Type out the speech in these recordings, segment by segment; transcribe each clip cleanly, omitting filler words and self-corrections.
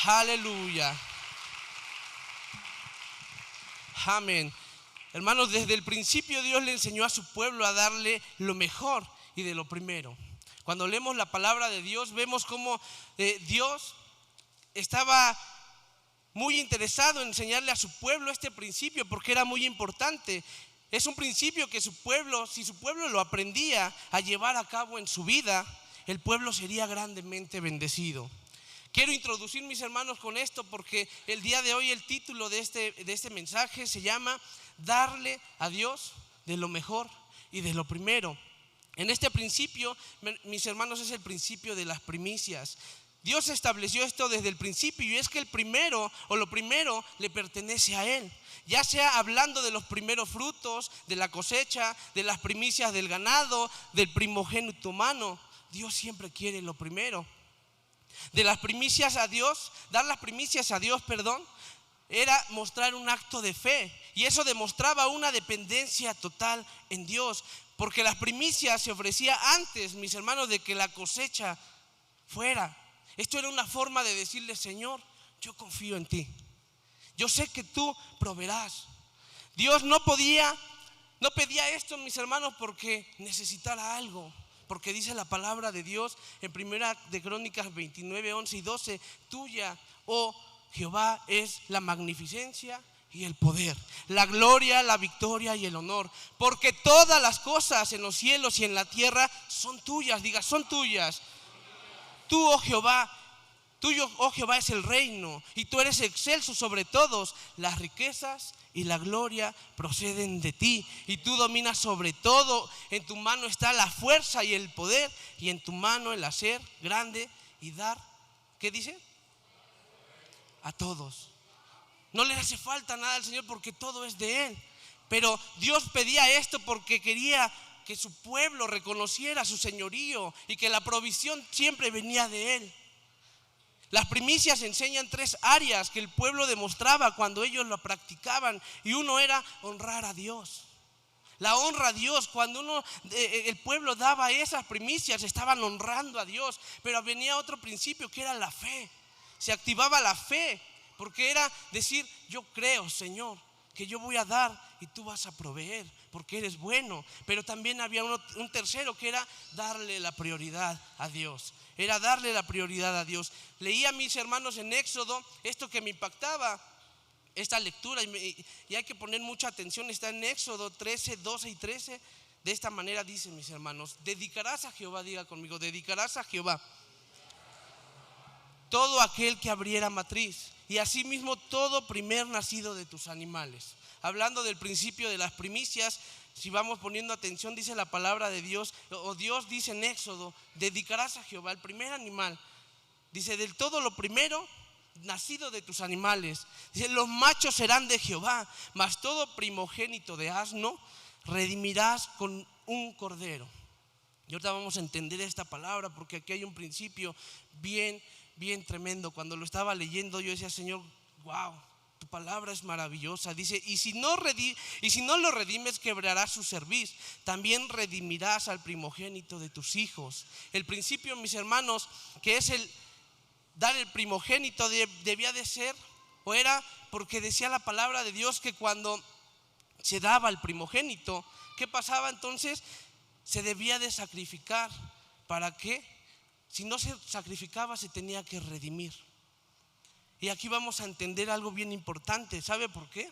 Aleluya. Amén. Hermanos, desde el principio Dios le enseñó a su pueblo a darle lo mejor y de lo primero. Cuando leemos la palabra de Dios, vemos cómo Dios estaba muy interesado en enseñarle a su pueblo este principio porque era muy importante. Es un principio que su pueblo, si su pueblo lo aprendía a llevar a cabo en su vida, el pueblo sería grandemente bendecido. Quiero introducir, mis hermanos, con esto porque el día de hoy el título de este mensaje se llama Darle a Dios de lo mejor y de lo primero. En este principio, mis hermanos, es el principio de las primicias. Dios estableció esto desde el principio y es que el primero o lo primero le pertenece a Él. Ya sea hablando de los primeros frutos, de la cosecha, de las primicias del ganado, del primogénito humano, Dios siempre quiere lo primero. De las primicias a Dios, dar las primicias a Dios, era mostrar un acto de fe. Y eso demostraba una dependencia total en Dios. Porque las primicias se ofrecía antes, mis hermanos, de que la cosecha fuera. Esto era una forma de decirle: Señor, yo confío en ti. Yo sé que tú proveerás. Dios no pedía esto, mis hermanos, porque necesitara algo. Porque dice la palabra de Dios en Primera de Crónicas 29, 11 y 12: Tuya, oh Jehová, es la magnificencia y el poder, la gloria, la victoria y el honor. Porque todas las cosas en los cielos y en la tierra son tuyas. Diga, son tuyas. Tú, oh Jehová, tuyo, oh Jehová, es el reino y tú eres excelso sobre todos. Las riquezas y la gloria proceden de ti y tú dominas sobre todo. En tu mano está la fuerza y el poder y en tu mano el hacer grande y dar, ¿qué dice? A todos. No le hace falta nada al Señor porque todo es de Él. Pero Dios pedía esto porque quería que su pueblo reconociera su señorío y que la provisión siempre venía de Él. Las primicias enseñan tres áreas que el pueblo demostraba cuando ellos lo practicaban, y uno era honrar a Dios. La honra a Dios, cuando el pueblo daba esas primicias, estaban honrando a Dios. Pero venía otro principio que era la fe. Se activaba la fe, porque era decir: yo creo, Señor, que yo voy a dar y tú vas a proveer, porque eres bueno. Pero también había un tercero, que era darle la prioridad a Dios. Era darle la prioridad a Dios. Leía, mis hermanos, en Éxodo esto que me impactaba, esta lectura, y hay que poner mucha atención. Está en Éxodo 13, 12 y 13. De esta manera dice, mis hermanos: dedicarás a Jehová, diga conmigo, dedicarás a Jehová todo aquel que abriera matriz, y asimismo todo primer nacido de tus animales. Hablando del principio de las primicias, si vamos poniendo atención, dice la palabra de Dios, o Dios dice en Éxodo: dedicarás a Jehová el primer animal. Dice: del todo lo primero nacido de tus animales. Dice: los machos serán de Jehová, mas todo primogénito de asno redimirás con un cordero. Y ahorita vamos a entender esta palabra, porque aquí hay un principio bien tremendo. Cuando lo estaba leyendo yo decía: Señor, wow, tu palabra es maravillosa. Dice: y si no lo redimes, quebrarás su cerviz. También redimirás al primogénito de tus hijos. El principio, mis hermanos, que es el dar el primogénito, debía de ser, o era, porque decía la palabra de Dios que cuando se daba el primogénito, ¿qué pasaba entonces? Se debía de sacrificar. ¿Para qué? Si no se sacrificaba, se tenía que redimir. Y aquí vamos a entender algo bien importante. ¿Sabe por qué?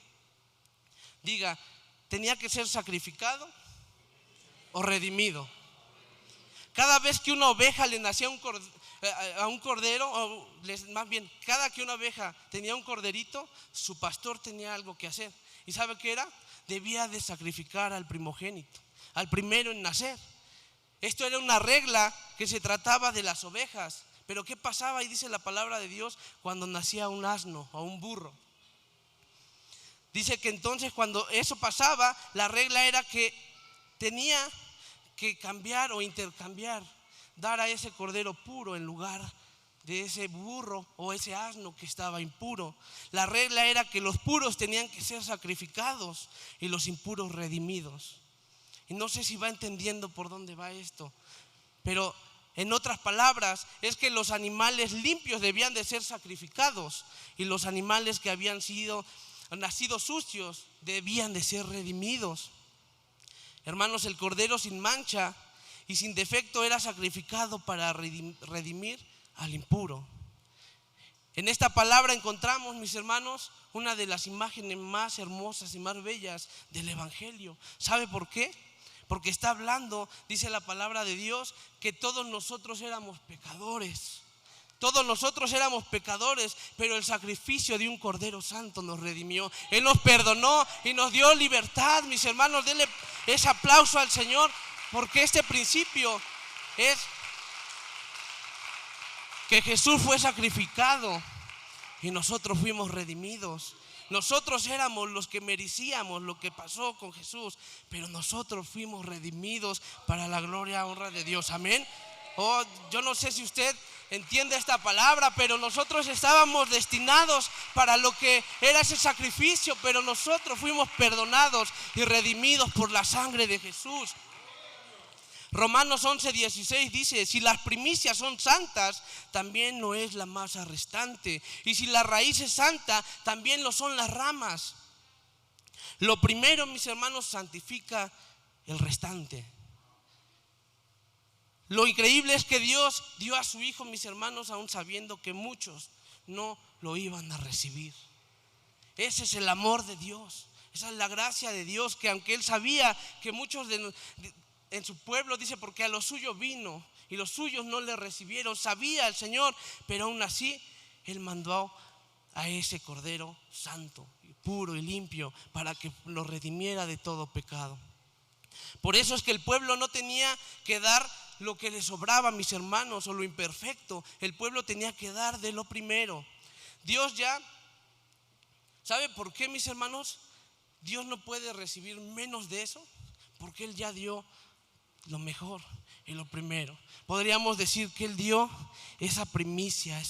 Diga, ¿tenía que ser sacrificado o redimido? Cada vez que una oveja le nacía a un cordero, o más bien, cada que una oveja tenía un corderito, su pastor tenía algo que hacer. ¿Y sabe qué era? Debía de sacrificar al primogénito, al primero en nacer. Esto era una regla que se trataba de las ovejas. Pero ¿qué pasaba? Y dice la palabra de Dios, cuando nacía un asno o un burro. Dice que entonces cuando eso pasaba, la regla era que tenía que cambiar o intercambiar, dar a ese cordero puro en lugar de ese burro o ese asno que estaba impuro. La regla era que los puros tenían que ser sacrificados y los impuros redimidos. Y no sé si va entendiendo por dónde va esto, pero En otras palabras, es que los animales limpios debían de ser sacrificados y los animales que habían nacido sucios debían de ser redimidos. Hermanos, el cordero sin mancha y sin defecto era sacrificado para redimir al impuro. En esta palabra encontramos, mis hermanos, una de las imágenes más hermosas y más bellas del Evangelio. ¿Sabe por qué? Porque está hablando, dice la palabra de Dios, que todos nosotros éramos pecadores. Todos nosotros éramos pecadores, pero el sacrificio de un Cordero Santo nos redimió. Él nos perdonó y nos dio libertad. Mis hermanos, denle ese aplauso al Señor, porque este principio es que Jesús fue sacrificado y nosotros fuimos redimidos. Nosotros éramos los que merecíamos lo que pasó con Jesús, pero nosotros fuimos redimidos para la gloria y honra de Dios. Amén. Yo no sé si usted entiende esta palabra, pero nosotros estábamos destinados para lo que era ese sacrificio, pero nosotros fuimos perdonados y redimidos por la sangre de Jesús. Romanos 11:16 dice: si las primicias son santas, también no es la masa restante. Y si la raíz es santa, también lo son las ramas. Lo primero, mis hermanos, santifica el restante. Lo increíble es que Dios dio a su Hijo, mis hermanos, aún sabiendo que muchos no lo iban a recibir. Ese es el amor de Dios. Esa es la gracia de Dios, que aunque Él sabía que muchos en su pueblo, dice, porque a los suyos vino y los suyos no le recibieron, sabía el Señor, pero aún así Él mandó a ese Cordero Santo, puro y limpio, para que lo redimiera de todo pecado. Por eso es que el pueblo no tenía que dar lo que le sobraba, mis hermanos, o lo imperfecto. El pueblo tenía que dar de lo primero. Dios ya, ¿sabe por qué, mis hermanos? Dios no puede recibir menos de eso, porque Él ya dio lo mejor y lo primero. Podríamos decir que Él dio esa primicia,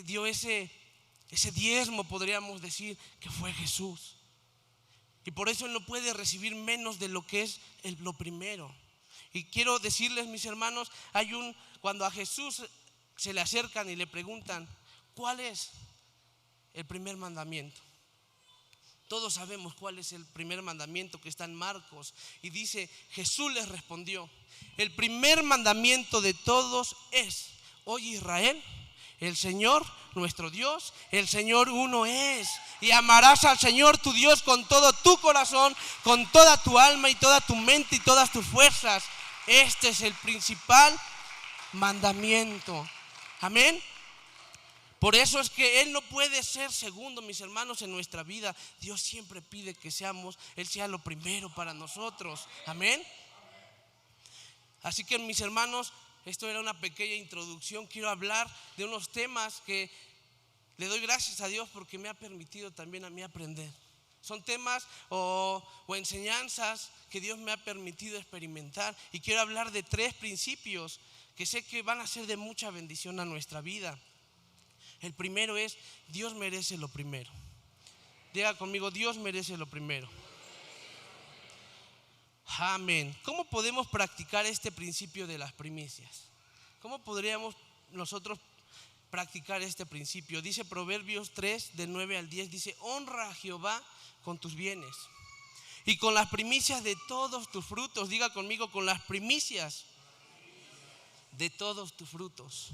dio ese diezmo, podríamos decir, que fue Jesús. Y por eso Él no puede recibir menos de lo que es lo primero. Y quiero decirles, mis hermanos, cuando a Jesús se le acercan y le preguntan, ¿cuál es el primer mandamiento? Todos sabemos cuál es el primer mandamiento, que está en Marcos. Y dice, Jesús les respondió: el primer mandamiento de todos es: oye Israel, el Señor nuestro Dios, el Señor uno es. Y amarás al Señor tu Dios con todo tu corazón, con toda tu alma y toda tu mente y todas tus fuerzas. Este es el principal mandamiento. Amén. Por eso es que Él no puede ser segundo, mis hermanos, en nuestra vida. Dios siempre pide que Él sea lo primero para nosotros. Amén. Así que, mis hermanos, esto era una pequeña introducción. Quiero hablar de unos temas que le doy gracias a Dios porque me ha permitido también a mí aprender. Son temas o enseñanzas que Dios me ha permitido experimentar. Y quiero hablar de 3 principios que sé que van a ser de mucha bendición a nuestra vida. El primero es: Dios merece lo primero. Diga conmigo: Dios merece lo primero. Amén. ¿Cómo podemos practicar este principio de las primicias? ¿Cómo podríamos nosotros practicar este principio? Dice Proverbios 3, del 9 al 10, dice: honra a Jehová con tus bienes y con las primicias de todos tus frutos. Diga conmigo: con las primicias de todos tus frutos.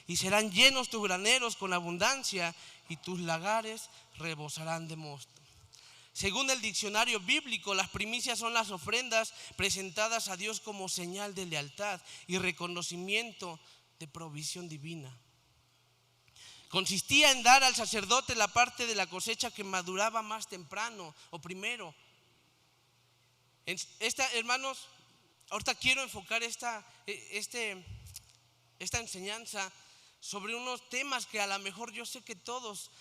Y serán llenos tus graneros con abundancia, y tus lagares rebosarán de mosto. Según el diccionario bíblico, las primicias son las ofrendas presentadas a Dios como señal de lealtad y reconocimiento de provisión divina. Consistía en dar al sacerdote la parte de la cosecha que maduraba más temprano o primero. Hermanos, ahorita quiero enfocar esta enseñanza sobre unos temas que a lo mejor yo sé que todos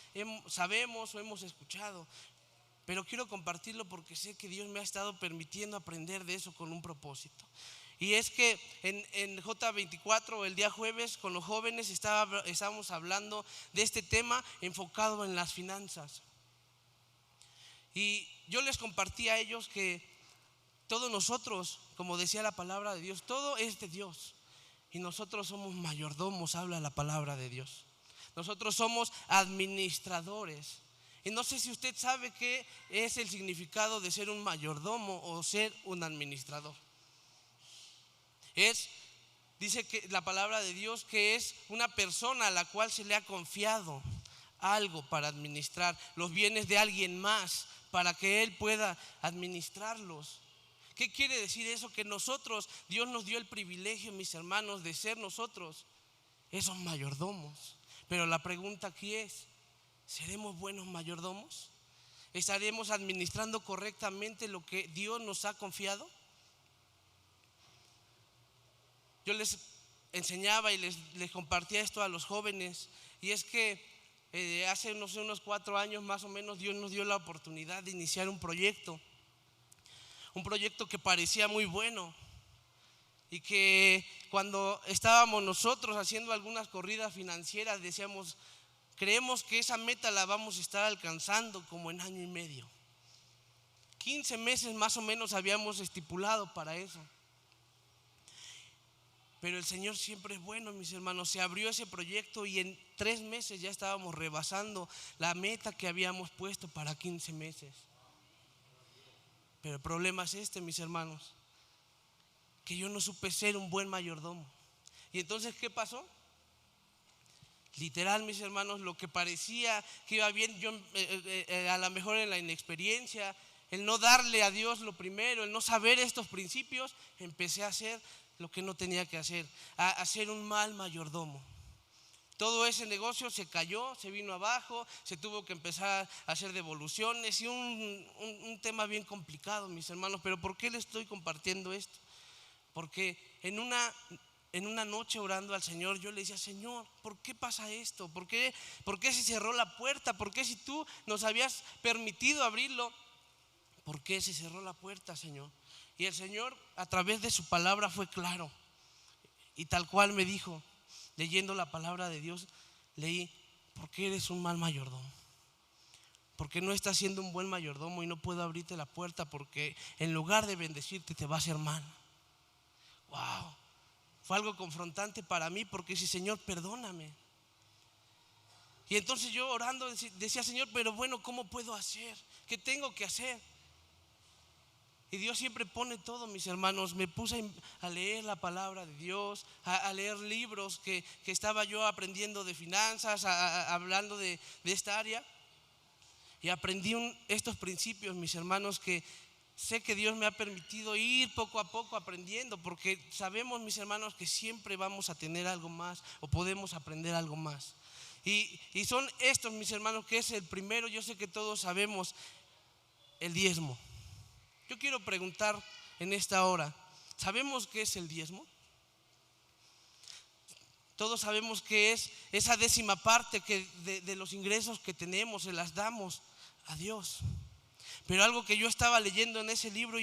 sabemos o hemos escuchado, pero quiero compartirlo porque sé que Dios me ha estado permitiendo aprender de eso con un propósito. Y es que en J24, el día jueves, con los jóvenes estábamos hablando de este tema enfocado en las finanzas. Y yo les compartí a ellos que todos nosotros, como decía la palabra de Dios, todo es de Dios. Y nosotros somos mayordomos, habla la palabra de Dios. Nosotros somos administradores. Y no sé si usted sabe qué es el significado de ser un mayordomo o ser un administrador. Dice que la palabra de Dios que es una persona a la cual se le ha confiado algo para administrar los bienes de alguien más, para que él pueda administrarlos. ¿Qué quiere decir eso? Que nosotros, Dios nos dio el privilegio, mis hermanos, de ser nosotros esos mayordomos. Pero la pregunta aquí es, ¿seremos buenos mayordomos? ¿Estaremos administrando correctamente lo que Dios nos ha confiado? Yo les enseñaba y les compartía esto a los jóvenes, y es que hace unos 4 años más o menos Dios nos dio la oportunidad de iniciar un proyecto que parecía muy bueno, y que cuando estábamos nosotros haciendo algunas corridas financieras decíamos, creemos que esa meta la vamos a estar alcanzando como en año y medio. 15 meses más o menos habíamos estipulado para eso. Pero el Señor siempre es bueno, mis hermanos. Se abrió ese proyecto y en 3 meses ya estábamos rebasando la meta que habíamos puesto para 15 meses. Pero el problema es mis hermanos, que yo no supe ser un buen mayordomo. Y entonces, ¿qué pasó? Literal, mis hermanos, lo que parecía que iba bien, yo a lo mejor en la inexperiencia, el no darle a Dios lo primero, el no saber estos principios, empecé a hacer lo que no tenía que hacer, a ser un mal mayordomo. Todo ese negocio se cayó, se vino abajo, se tuvo que empezar a hacer devoluciones y un tema bien complicado, mis hermanos. Pero ¿por qué les estoy compartiendo esto? Porque en una noche orando al Señor, yo le decía, Señor, ¿por qué pasa esto? ¿Por qué se cerró la puerta? ¿Por qué si tú nos habías permitido abrirlo? ¿Por qué se cerró la puerta, Señor? Y el Señor a través de su palabra fue claro. Y tal cual me dijo, leyendo la palabra de Dios, leí, ¿por qué eres un mal mayordomo? Porque no estás siendo un buen mayordomo y no puedo abrirte la puerta porque en lugar de bendecirte te va a hacer mal. Wow, fue algo confrontante para mí porque dije, Señor, perdóname. Y entonces yo orando decía, Señor, pero bueno, ¿cómo puedo hacer? ¿Qué tengo que hacer? Y Dios siempre pone todo, mis hermanos. Me puse a leer la palabra de Dios, a leer libros que estaba yo aprendiendo de finanzas, hablando de esta área. Y aprendí estos principios, mis hermanos, que sé que Dios me ha permitido ir poco a poco aprendiendo, porque sabemos, mis hermanos, que siempre vamos a tener algo más o podemos aprender algo más. Y son estos, mis hermanos, que es el primero. Yo sé que todos sabemos el diezmo. Yo quiero preguntar en esta hora, ¿sabemos qué es el diezmo? Todos sabemos que es esa 10ª parte que de los ingresos que tenemos, se las damos a Dios. Pero algo que yo estaba leyendo en ese libro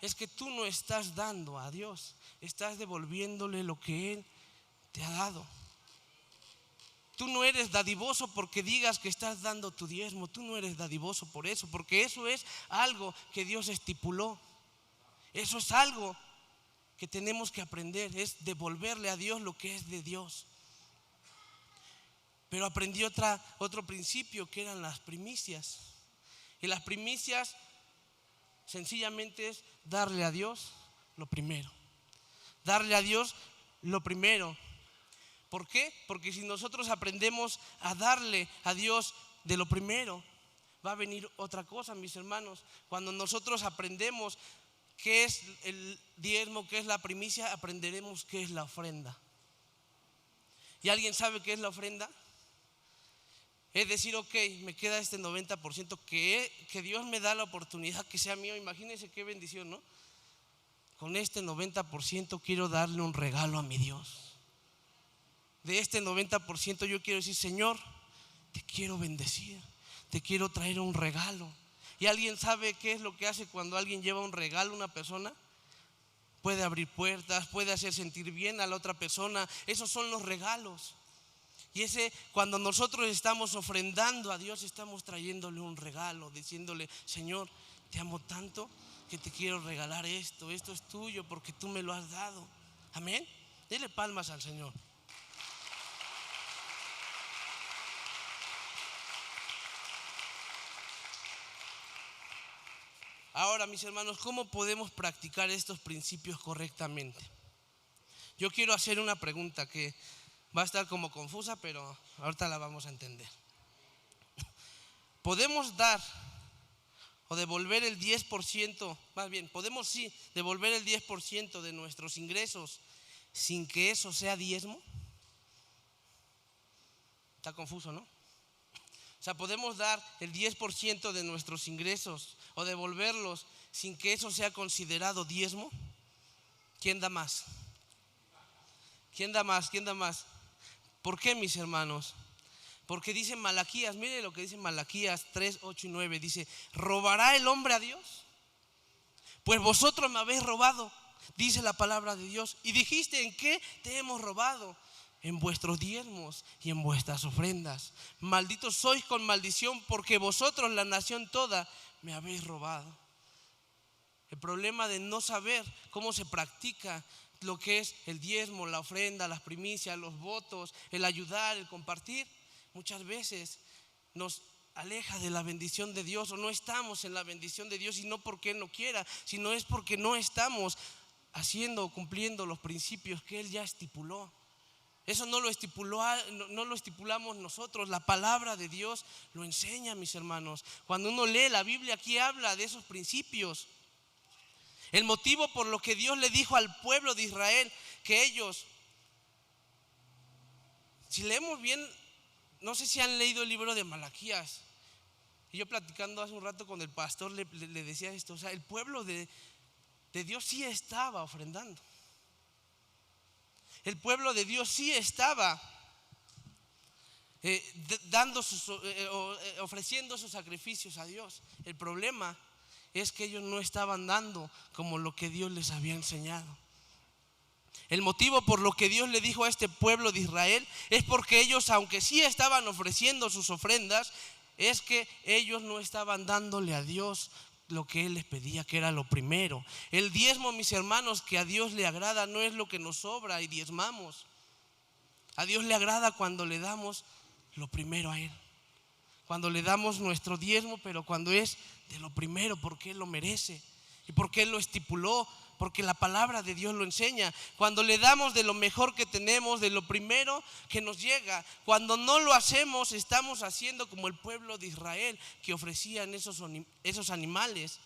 es que tú no estás dando a Dios, estás devolviéndole lo que Él te ha dado. Tú no eres dadivoso porque digas que estás dando tu diezmo. Tú no eres dadivoso por eso, porque eso es algo que Dios estipuló. Eso es algo que tenemos que aprender, es devolverle a Dios lo que es de Dios. Pero aprendí otro principio, que eran las primicias. Y las primicias sencillamente es darle a Dios lo primero. Darle a Dios lo primero. ¿Por qué? Porque si nosotros aprendemos a darle a Dios de lo primero, va a venir otra cosa, mis hermanos. Cuando nosotros aprendemos qué es el diezmo, qué es la primicia, aprenderemos qué es la ofrenda. ¿Y alguien sabe qué es la ofrenda? Es decir, ok, me queda este 90% que Dios me da la oportunidad que sea mío. Imagínense qué bendición, ¿no? Con este 90% quiero darle un regalo a mi Dios. De este 90% yo quiero decir, Señor, te quiero bendecir, te quiero traer un regalo. ¿Y alguien sabe qué es lo que hace cuando alguien lleva un regalo a una persona? Puede abrir puertas, puede hacer sentir bien a la otra persona. Esos son los regalos. Y cuando nosotros estamos ofrendando a Dios, estamos trayéndole un regalo, diciéndole, Señor, te amo tanto que te quiero regalar esto es tuyo porque tú me lo has dado. Amén. Dele palmas al Señor. Ahora, mis hermanos, ¿cómo podemos practicar estos principios correctamente? Yo quiero hacer una pregunta que va a estar como confusa, pero ahorita la vamos a entender. ¿Podemos dar o devolver el 10%, más bien, podemos sí devolver el 10% de nuestros ingresos sin que eso sea diezmo? Está confuso, ¿no? O sea, podemos dar el 10% de nuestros ingresos o devolverlos sin que eso sea considerado diezmo. ¿Quién da más? ¿Quién da más? ¿Quién da más? ¿Por qué, mis hermanos? Porque dice Malaquías, mire lo que dice Malaquías 3, 8 y 9. Dice: ¿robará el hombre a Dios? Pues vosotros me habéis robado, dice la palabra de Dios. Y dijiste: ¿en qué te hemos robado? En vuestros diezmos y en vuestras ofrendas. Malditos sois con maldición, porque vosotros, la nación toda, me habéis robado. El problema de no saber cómo se practica lo que es el diezmo, la ofrenda, las primicias, los votos, el ayudar, el compartir, muchas veces nos aleja de la bendición de Dios, o no estamos en la bendición de Dios, y no porque Él no quiera, sino es porque no estamos haciendo o cumpliendo los principios que Él ya estipuló. Eso no lo estipulamos nosotros, la palabra de Dios lo enseña, mis hermanos. Cuando uno lee la Biblia, aquí habla de esos principios. El motivo por lo que Dios le dijo al pueblo de Israel que ellos, si leemos bien, no sé si han leído el libro de Malaquías. Y yo platicando hace un rato con el pastor le decía esto, o sea, el pueblo de Dios sí estaba ofrendando. El pueblo de Dios sí estaba ofreciendo sus sacrificios a Dios. El problema es que ellos no estaban dando como lo que Dios les había enseñado. El motivo por lo que Dios le dijo a este pueblo de Israel es porque ellos, aunque sí estaban ofreciendo sus ofrendas, es que ellos no estaban dándole a Dios lo que Él les pedía, que era lo primero. El diezmo, mis hermanos, que a Dios le agrada, no es lo que nos sobra y diezmamos. A Dios le agrada cuando le damos lo primero a Él, cuando le damos nuestro diezmo, pero cuando es de lo primero, porque Él lo merece y porque Él lo estipuló, porque la palabra de Dios lo enseña. Cuando le damos de lo mejor que tenemos, de lo primero que nos llega. Cuando no lo hacemos, estamos haciendo como el pueblo de Israel, que ofrecían esos animales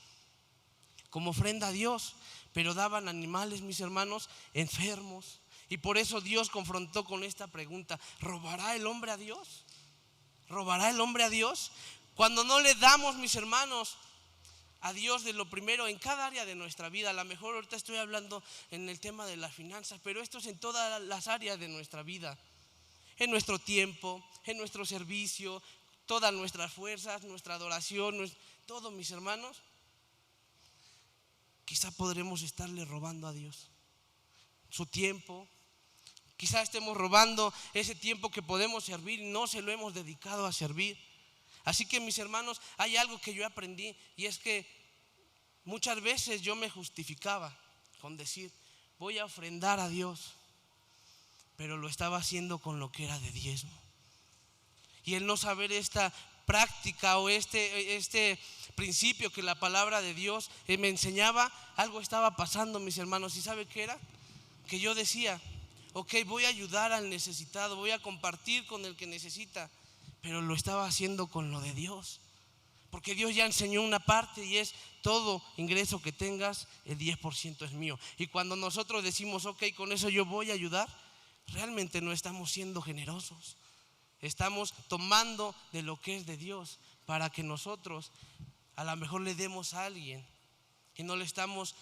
como ofrenda a Dios, pero daban animales, mis hermanos, enfermos. Y por eso Dios confrontó con esta pregunta: ¿robará el hombre a Dios? ¿Robará el hombre a Dios? Cuando no le damos, mis hermanos, a Dios de lo primero en cada área de nuestra vida. A lo mejor ahorita estoy hablando en el tema de las finanzas, pero esto es en todas las áreas de nuestra vida. En nuestro tiempo, en nuestro servicio, todas nuestras fuerzas, nuestra adoración, todo, mis hermanos. Quizá podremos estarle robando a Dios su tiempo. Quizá estemos robando ese tiempo que podemos servir y no se lo hemos dedicado a servir. Así que, mis hermanos, hay algo que yo aprendí, y es que muchas veces yo me justificaba con decir: voy a ofrendar a Dios, pero lo estaba haciendo con lo que era de diezmo. Y el no saber esta práctica o este principio que la palabra de Dios me enseñaba, algo estaba pasando, mis hermanos. ¿Y sabe qué era? Que yo decía: ok, voy a ayudar al necesitado, voy a compartir con el que necesita, pero lo estaba haciendo con lo de Dios, porque Dios ya enseñó una parte, y es: todo ingreso que tengas, el 10% es mío. Y cuando nosotros decimos: ok, con eso yo voy a ayudar, realmente no estamos siendo generosos. Estamos tomando de lo que es de Dios para que nosotros a lo mejor le demos a alguien, y no le estamos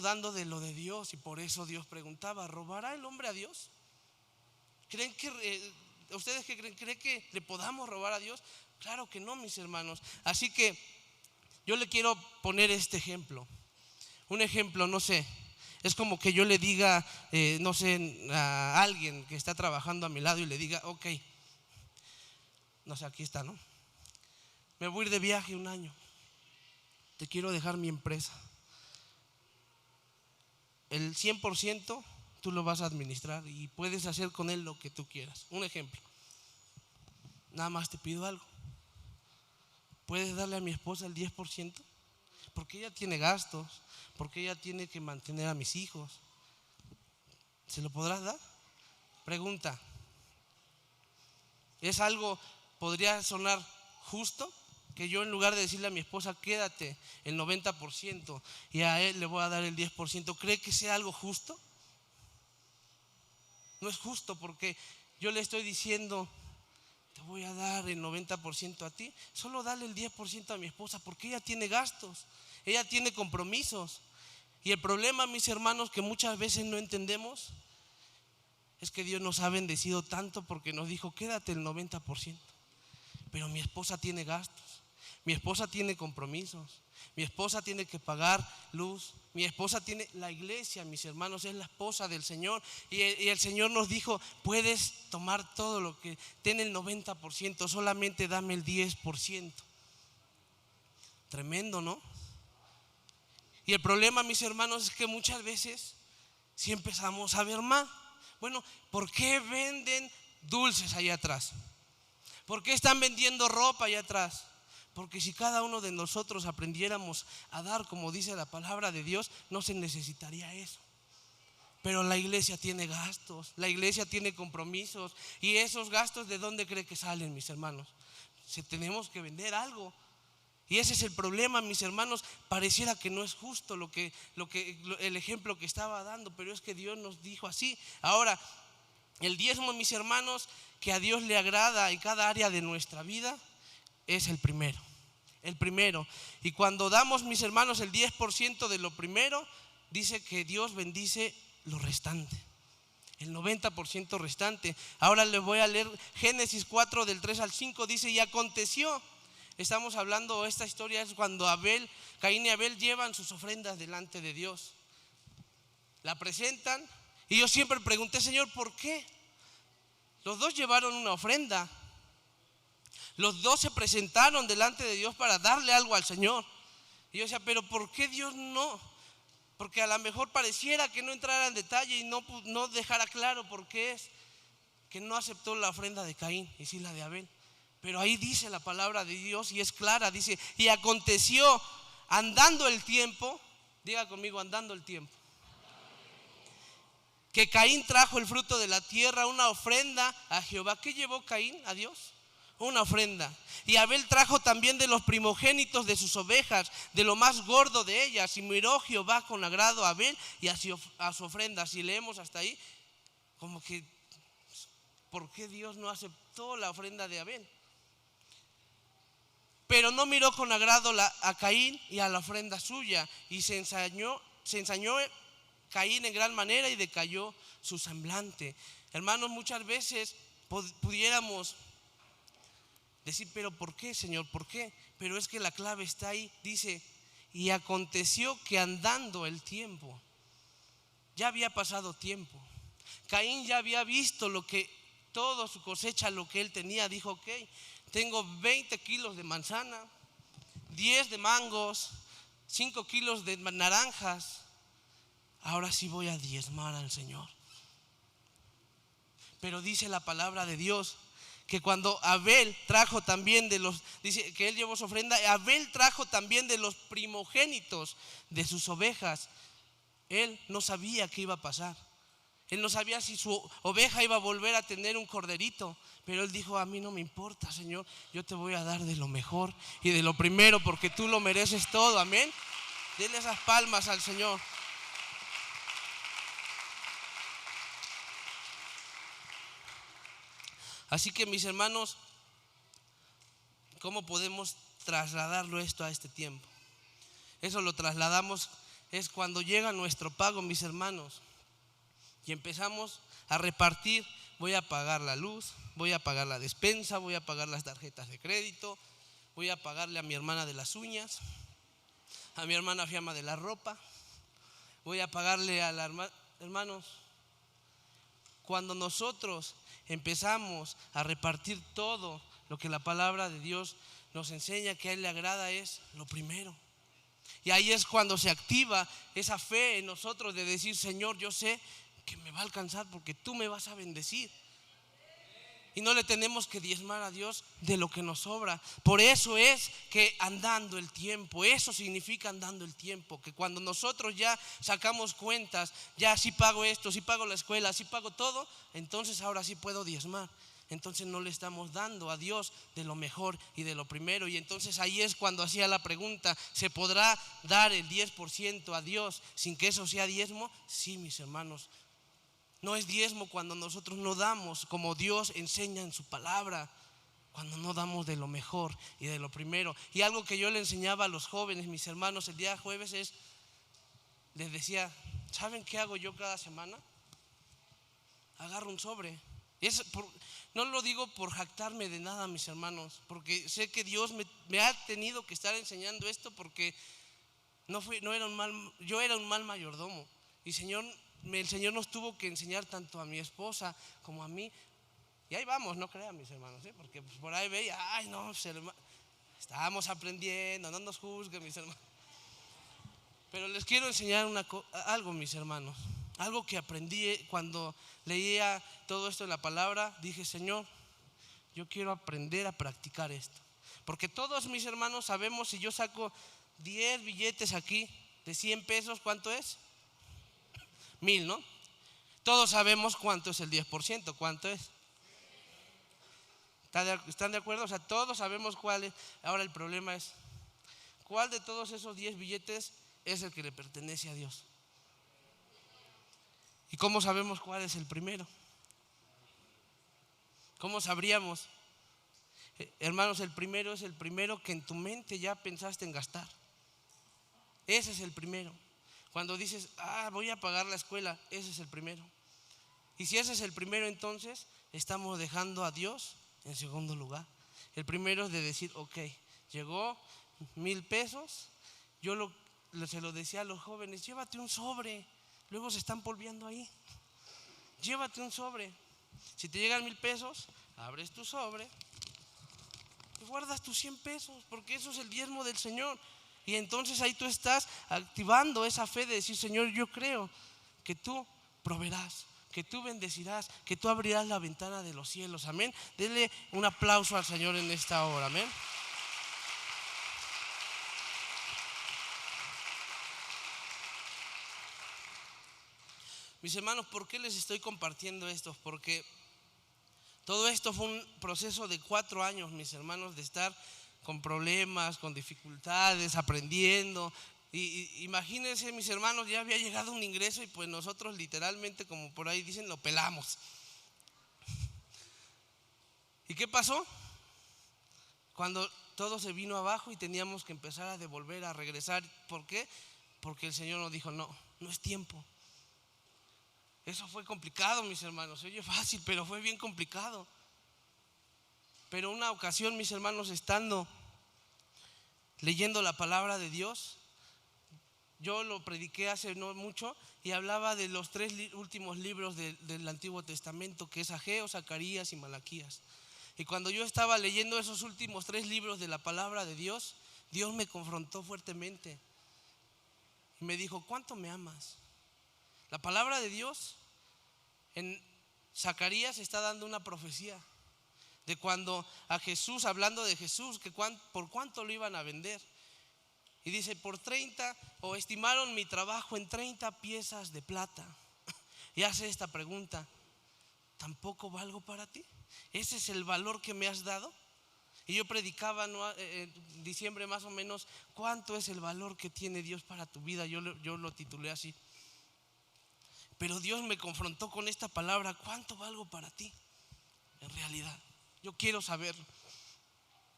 dando de lo de Dios. Y por eso Dios preguntaba: ¿robará el hombre a Dios? ¿Creen que ustedes creen que le podamos robar a Dios? Claro que no, mis hermanos. Así que yo le quiero poner este ejemplo. Un ejemplo, no sé, es como que yo le diga, no sé, a alguien que está trabajando a mi lado, y le diga: ok, no sé, aquí está, ¿no? Me voy a ir de viaje un año, te quiero dejar mi empresa. El 100% tú lo vas a administrar y puedes hacer con él lo que tú quieras. Un ejemplo, nada más te pido algo. ¿Puedes darle a mi esposa el 10%? Porque ella tiene gastos, porque ella tiene que mantener a mis hijos. ¿Se lo podrás dar? Pregunta, ¿es algo, podría sonar justo? Que yo, en lugar de decirle a mi esposa, quédate el 90% y a él le voy a dar el 10%, ¿cree que sea algo justo? No es justo, porque yo le estoy diciendo, te voy a dar el 90% a ti, solo dale el 10% a mi esposa, porque ella tiene gastos, ella tiene compromisos. Y el problema, mis hermanos, que muchas veces no entendemos, es que Dios nos ha bendecido tanto porque nos dijo, quédate el 90%. Pero mi esposa tiene gastos, mi esposa tiene compromisos, mi esposa tiene que pagar luz, mi esposa tiene, la iglesia, mis hermanos, es la esposa del Señor. Y el Señor nos dijo, puedes tomar todo lo que, ten el 90%, solamente dame el 10%. Tremendo, ¿no? Y el problema, mis hermanos, es que muchas veces sí empezamos a ver mal. Bueno, ¿por qué venden dulces allá atrás? ¿Por qué están vendiendo ropa allá atrás? Porque si cada uno de nosotros aprendiéramos a dar como dice la palabra de Dios, no se necesitaría eso. Pero la iglesia tiene gastos, la iglesia tiene compromisos. ¿Y esos gastos de dónde cree que salen, mis hermanos? Si tenemos que vender algo. Y ese es el problema, mis hermanos. Pareciera que no es justo el ejemplo que estaba dando, pero es que Dios nos dijo así. Ahora, el diezmo, mis hermanos, que a Dios le agrada en cada área de nuestra vida, es el primero. El primero. Y cuando damos, mis hermanos, el 10% de lo primero, dice que Dios bendice lo restante, el 90% restante. Ahora les voy a leer Génesis 4 del 3 al 5. Dice, y aconteció, estamos hablando, esta historia es cuando Caín y Abel llevan sus ofrendas delante de Dios, la presentan. Y yo siempre pregunté, Señor, ¿por qué? Los dos llevaron una ofrenda, los dos se presentaron delante de Dios para darle algo al Señor. Y yo decía, pero ¿por qué Dios no? Porque a lo mejor pareciera que no entrara en detalle y no dejara claro por qué es que no aceptó la ofrenda de Caín y sí la de Abel. Pero ahí dice la palabra de Dios y es clara, dice, y aconteció andando el tiempo, diga conmigo, andando el tiempo, que Caín trajo el fruto de la tierra, una ofrenda a Jehová. ¿Qué llevó Caín a Dios? Una ofrenda. Y Abel trajo también de los primogénitos de sus ovejas, de lo más gordo de ellas. Y miró Jehová con agrado a Abel y a su ofrenda. Si leemos hasta ahí, como que, ¿por qué Dios no aceptó la ofrenda de Abel? Pero no miró con agrado a Caín y a la ofrenda suya. Y se ensañó Caín en gran manera y decayó su semblante. Hermanos, muchas veces pudiéramos decir, pero ¿por qué, Señor? ¿Por qué? Pero es que la clave está ahí. Dice, y aconteció que andando el tiempo, ya había pasado tiempo. Caín ya había visto toda su cosecha, lo que él tenía. Dijo, ok, tengo 20 kilos de manzana, 10 de mangos, 5 kilos de naranjas. Ahora sí voy a diezmar al Señor. Pero dice la palabra de Dios que cuando Abel trajo también dice que él llevó su ofrenda, Abel trajo también de los primogénitos de sus ovejas. Él no sabía qué iba a pasar. Él no sabía si su oveja iba a volver a tener un corderito. Pero él dijo, a mí no me importa, Señor, yo te voy a dar de lo mejor y de lo primero, porque tú lo mereces todo. Amén. Denle esas palmas al Señor. Así que, mis hermanos, ¿cómo podemos trasladarlo esto a este tiempo? Eso lo trasladamos, es cuando llega nuestro pago, mis hermanos, y empezamos a repartir. Voy a pagar la luz, voy a pagar la despensa, voy a pagar las tarjetas de crédito, voy a pagarle a mi hermana de las uñas, a mi hermana Fiamma de la ropa, voy a pagarle a la hermana. Hermanos, cuando nosotros empezamos a repartir todo lo que la palabra de Dios nos enseña que a Él le agrada, es lo primero. Y ahí es cuando se activa esa fe en nosotros de decir, Señor, yo sé porque me va a alcanzar, porque tú me vas a bendecir. Y no le tenemos que diezmar a Dios de lo que nos sobra. Por eso es que andando el tiempo, eso significa andando el tiempo, que cuando nosotros ya sacamos cuentas, ya sí pago esto, sí pago la escuela, sí pago todo, entonces ahora sí puedo diezmar. Entonces no le estamos dando a Dios de lo mejor y de lo primero. Y entonces ahí es cuando hacía la pregunta: ¿se podrá dar el 10% a Dios sin que eso sea diezmo? Sí, mis hermanos. No es diezmo cuando nosotros no damos como Dios enseña en su palabra, cuando no damos de lo mejor y de lo primero. Y algo que yo le enseñaba a los jóvenes, mis hermanos, el día jueves les decía: ¿saben qué hago yo cada semana? Agarro un sobre. No lo digo por jactarme de nada, mis hermanos, porque sé que Dios me ha tenido que estar enseñando esto, porque yo era un mal mayordomo. Y el Señor nos tuvo que enseñar tanto a mi esposa como a mí. Y ahí vamos, no crean, mis hermanos, porque pues por ahí veía, ay no, estábamos aprendiendo, no nos juzguen, mis hermanos. Pero les quiero enseñar algo, mis hermanos. Algo que aprendí cuando leía todo esto en la palabra. Dije: Señor, yo quiero aprender a practicar esto. Porque todos, mis hermanos, sabemos, si yo saco 10 billetes aquí de 100 pesos, ¿cuánto es? 1000, ¿no? Todos sabemos cuánto es el 10%, ¿cuánto es? ¿Están de acuerdo? O sea, todos sabemos cuál es. Ahora el problema es: ¿cuál de todos esos 10 billetes es el que le pertenece a Dios? ¿Y cómo sabemos cuál es el primero? ¿Cómo sabríamos? Hermanos, el primero es el primero que en tu mente ya pensaste en gastar. Ese es el primero. Cuando dices: voy a pagar la escuela, ese es el primero. Y si ese es el primero, entonces estamos dejando a Dios en segundo lugar. El primero es de decir: ok, llegó 1000 pesos. Yo se lo decía a los jóvenes: llévate un sobre, luego se están polviando ahí. Llévate un sobre. Si te llegan 1000 pesos, abres tu sobre y guardas tus 100 pesos, porque eso es el diezmo del Señor. Y entonces ahí tú estás activando esa fe de decir: Señor, yo creo que tú proveerás, que tú bendecirás, que tú abrirás la ventana de los cielos. Amén. Denle un aplauso al Señor en esta hora. Amén. Mis hermanos, ¿por qué les estoy compartiendo esto? Porque todo esto fue un proceso de 4 años, mis hermanos, de estar con problemas, con dificultades, aprendiendo. Y imagínense, mis hermanos, ya había llegado un ingreso y pues nosotros literalmente, como por ahí dicen, lo pelamos. ¿Y qué pasó? Cuando todo se vino abajo y teníamos que empezar a devolver, a regresar. ¿Por qué? Porque el Señor nos dijo: no es tiempo. Eso fue complicado, mis hermanos. Se oye fácil, pero fue bien complicado. Pero una ocasión, mis hermanos, estando leyendo la palabra de Dios, yo lo prediqué hace no mucho y hablaba de los 3 últimos libros del Antiguo Testamento, que es Ageo, Zacarías y Malaquías. Y cuando yo estaba leyendo esos últimos 3 libros de la palabra de Dios, Dios me confrontó fuertemente y me dijo: ¿cuánto me amas? La palabra de Dios en Zacarías está dando una profecía de cuando a Jesús, hablando de Jesús, que por cuánto lo iban a vender. Y dice: por 30, o estimaron mi trabajo en 30 piezas de plata. Y hace esta pregunta: ¿tampoco valgo para ti? ¿Ese es el valor que me has dado? Y yo predicaba en diciembre más o menos: ¿cuánto es el valor que tiene Dios para tu vida? Yo lo titulé así. Pero Dios me confrontó con esta palabra: ¿cuánto valgo para ti? En realidad, yo quiero saber.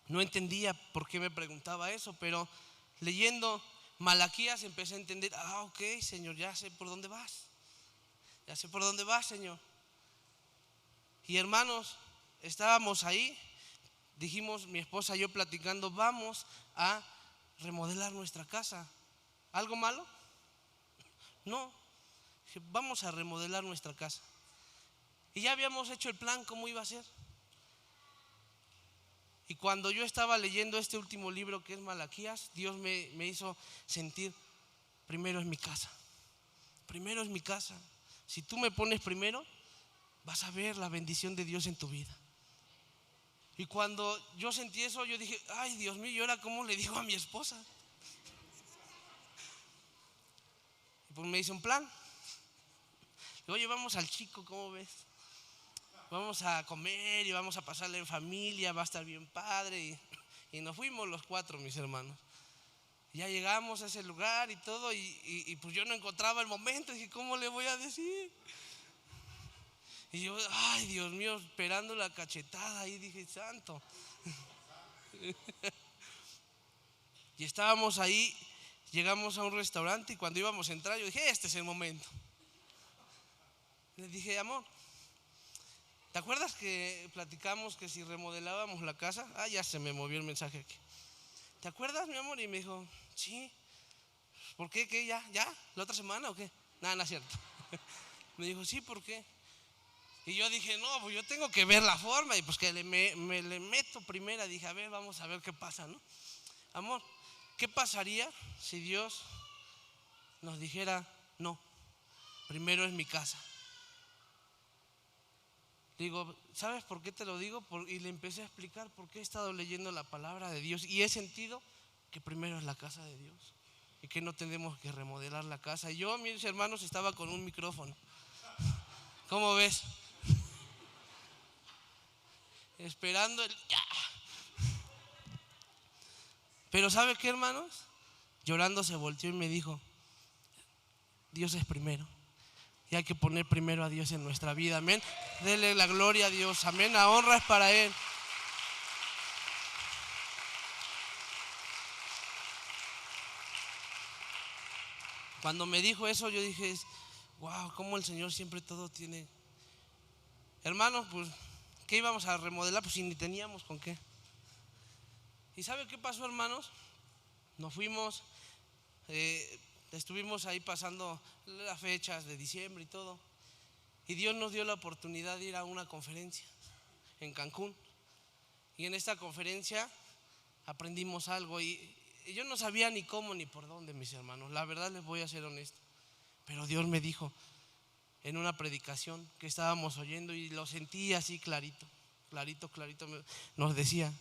No entendía por qué me preguntaba eso, pero leyendo Malaquías empecé a entender: ok, Señor, ya sé por dónde vas. Ya sé por dónde vas, Señor. Y hermanos, estábamos ahí, dijimos mi esposa y yo platicando: vamos a remodelar nuestra casa. ¿Algo malo? No. Dije: vamos a remodelar nuestra casa. Y ya habíamos hecho el plan, cómo iba a ser. Y cuando yo estaba leyendo este último libro, que es Malaquías, Dios me hizo sentir: primero es mi casa. Primero es mi casa. Si tú me pones primero, vas a ver la bendición de Dios en tu vida. Y cuando yo sentí eso, yo dije, ay Dios mío, ¿y ahora cómo le digo a mi esposa? Y pues me hice un plan. Oye, vamos al Chico, ¿cómo ves? Vamos a comer y vamos a pasarla en familia, va a estar bien padre. Y nos fuimos los 4, mis hermanos. Ya llegamos a ese lugar y todo, y pues yo no encontraba el momento. Dije, ¿cómo le voy a decir? Y yo, ay Dios mío, esperando la cachetada ahí, dije, santo. Y estábamos ahí, llegamos a un restaurante y cuando íbamos a entrar, yo dije, este es el momento. Le dije, amor, ¿te acuerdas que platicamos que si remodelábamos la casa? Ah, ya se me movió el mensaje aquí. ¿Te acuerdas, mi amor? Y me dijo, sí. ¿Por qué? ¿Qué? ¿Ya? ¿La otra semana o qué? Nada, no es cierto. Me dijo, sí, ¿por qué? Y yo dije, no, pues yo tengo que ver la forma. Y pues que me le meto primera. Dije, a ver, vamos a ver qué pasa, ¿no? Amor, ¿qué pasaría si Dios nos dijera, no, primero es mi casa? Digo, ¿sabes por qué te lo digo? Y le empecé a explicar por qué he estado leyendo la palabra de Dios y he sentido que primero es la casa de Dios y que no tenemos que remodelar la casa. Y yo, mis hermanos, estaba con un micrófono. ¿Cómo ves? Esperando el ya. Pero ¿sabe qué, hermanos? Llorando se volteó y me dijo, Dios es primero. Y hay que poner primero a Dios en nuestra vida, amén. Dele la gloria a Dios, amén. La honra es para Él. Cuando me dijo eso, yo dije, wow, cómo el Señor siempre todo tiene. Hermanos, pues, ¿qué íbamos a remodelar? Pues si ni teníamos con qué. ¿Y sabe qué pasó, hermanos? Nos fuimos, estuvimos ahí pasando las fechas de diciembre y todo. Y Dios nos dio la oportunidad de ir a una conferencia en Cancún. Y en esta conferencia aprendimos algo. Y yo no sabía ni cómo ni por dónde, mis hermanos. La verdad les voy a ser honesto. Pero Dios me dijo en una predicación que estábamos oyendo y lo sentí así clarito. Nos decía,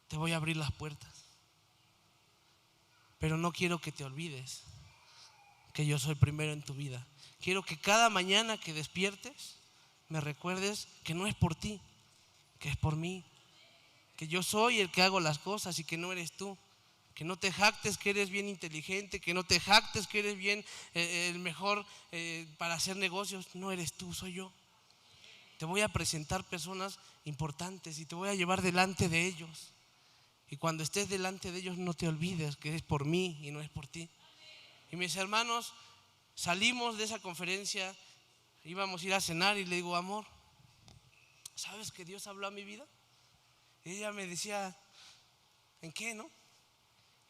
te voy a abrir las puertas. Pero no quiero que te olvides que yo soy primero en tu vida. Quiero que cada mañana que despiertes me recuerdes que no es por ti, que es por mí. Que yo soy el que hago las cosas y que no eres tú. Que no te jactes que eres bien inteligente, que no te jactes que eres bien el mejor para hacer negocios. No eres tú, soy yo. Te voy a presentar personas importantes y te voy a llevar delante de ellos. Y cuando estés delante de ellos no te olvides que es por mí y no es por ti. Y mis hermanos, salimos de esa conferencia, íbamos a ir a cenar y le digo, amor, ¿sabes que Dios habló a mi vida? Y ella me decía, ¿en qué, no?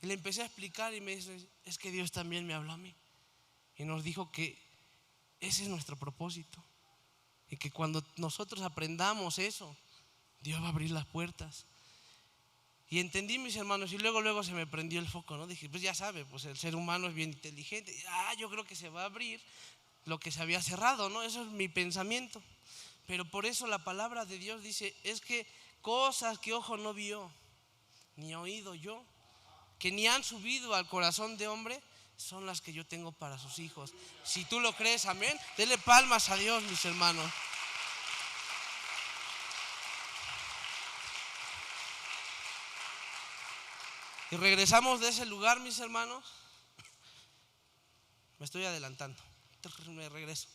Y le empecé a explicar y me dice, es que Dios también me habló a mí. Y nos dijo que ese es nuestro propósito. Y que cuando nosotros aprendamos eso, Dios va a abrir las puertas. Y entendí, mis hermanos, y luego se me prendió el foco, ¿no? Dije, pues ya sabe, pues el ser humano es bien inteligente. Yo creo que se va a abrir lo que se había cerrado, ¿no? Eso es mi pensamiento. Pero por eso la palabra de Dios dice, es que cosas que ojo no vio, ni oído yo, que ni han subido al corazón de hombre, son las que yo tengo para sus hijos. Si tú lo crees, amén, dele palmas a Dios, mis hermanos. Y regresamos de ese lugar, mis hermanos. Me estoy adelantando. Me regreso.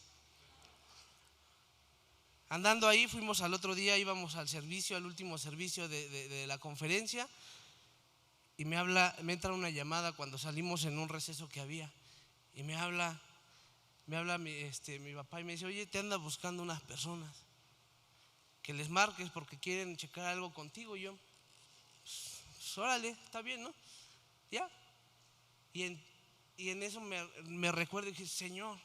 Andando ahí, fuimos al otro día, íbamos al servicio, al último servicio de la conferencia. Y me entra una llamada cuando salimos en un receso que había. Y me habla mi papá y me dice, oye, te anda buscando unas personas. Que les marques porque quieren checar algo contigo. Y yo, pues, órale, está bien, ¿no? Ya. Y en eso me recuerdo y dije, Señor,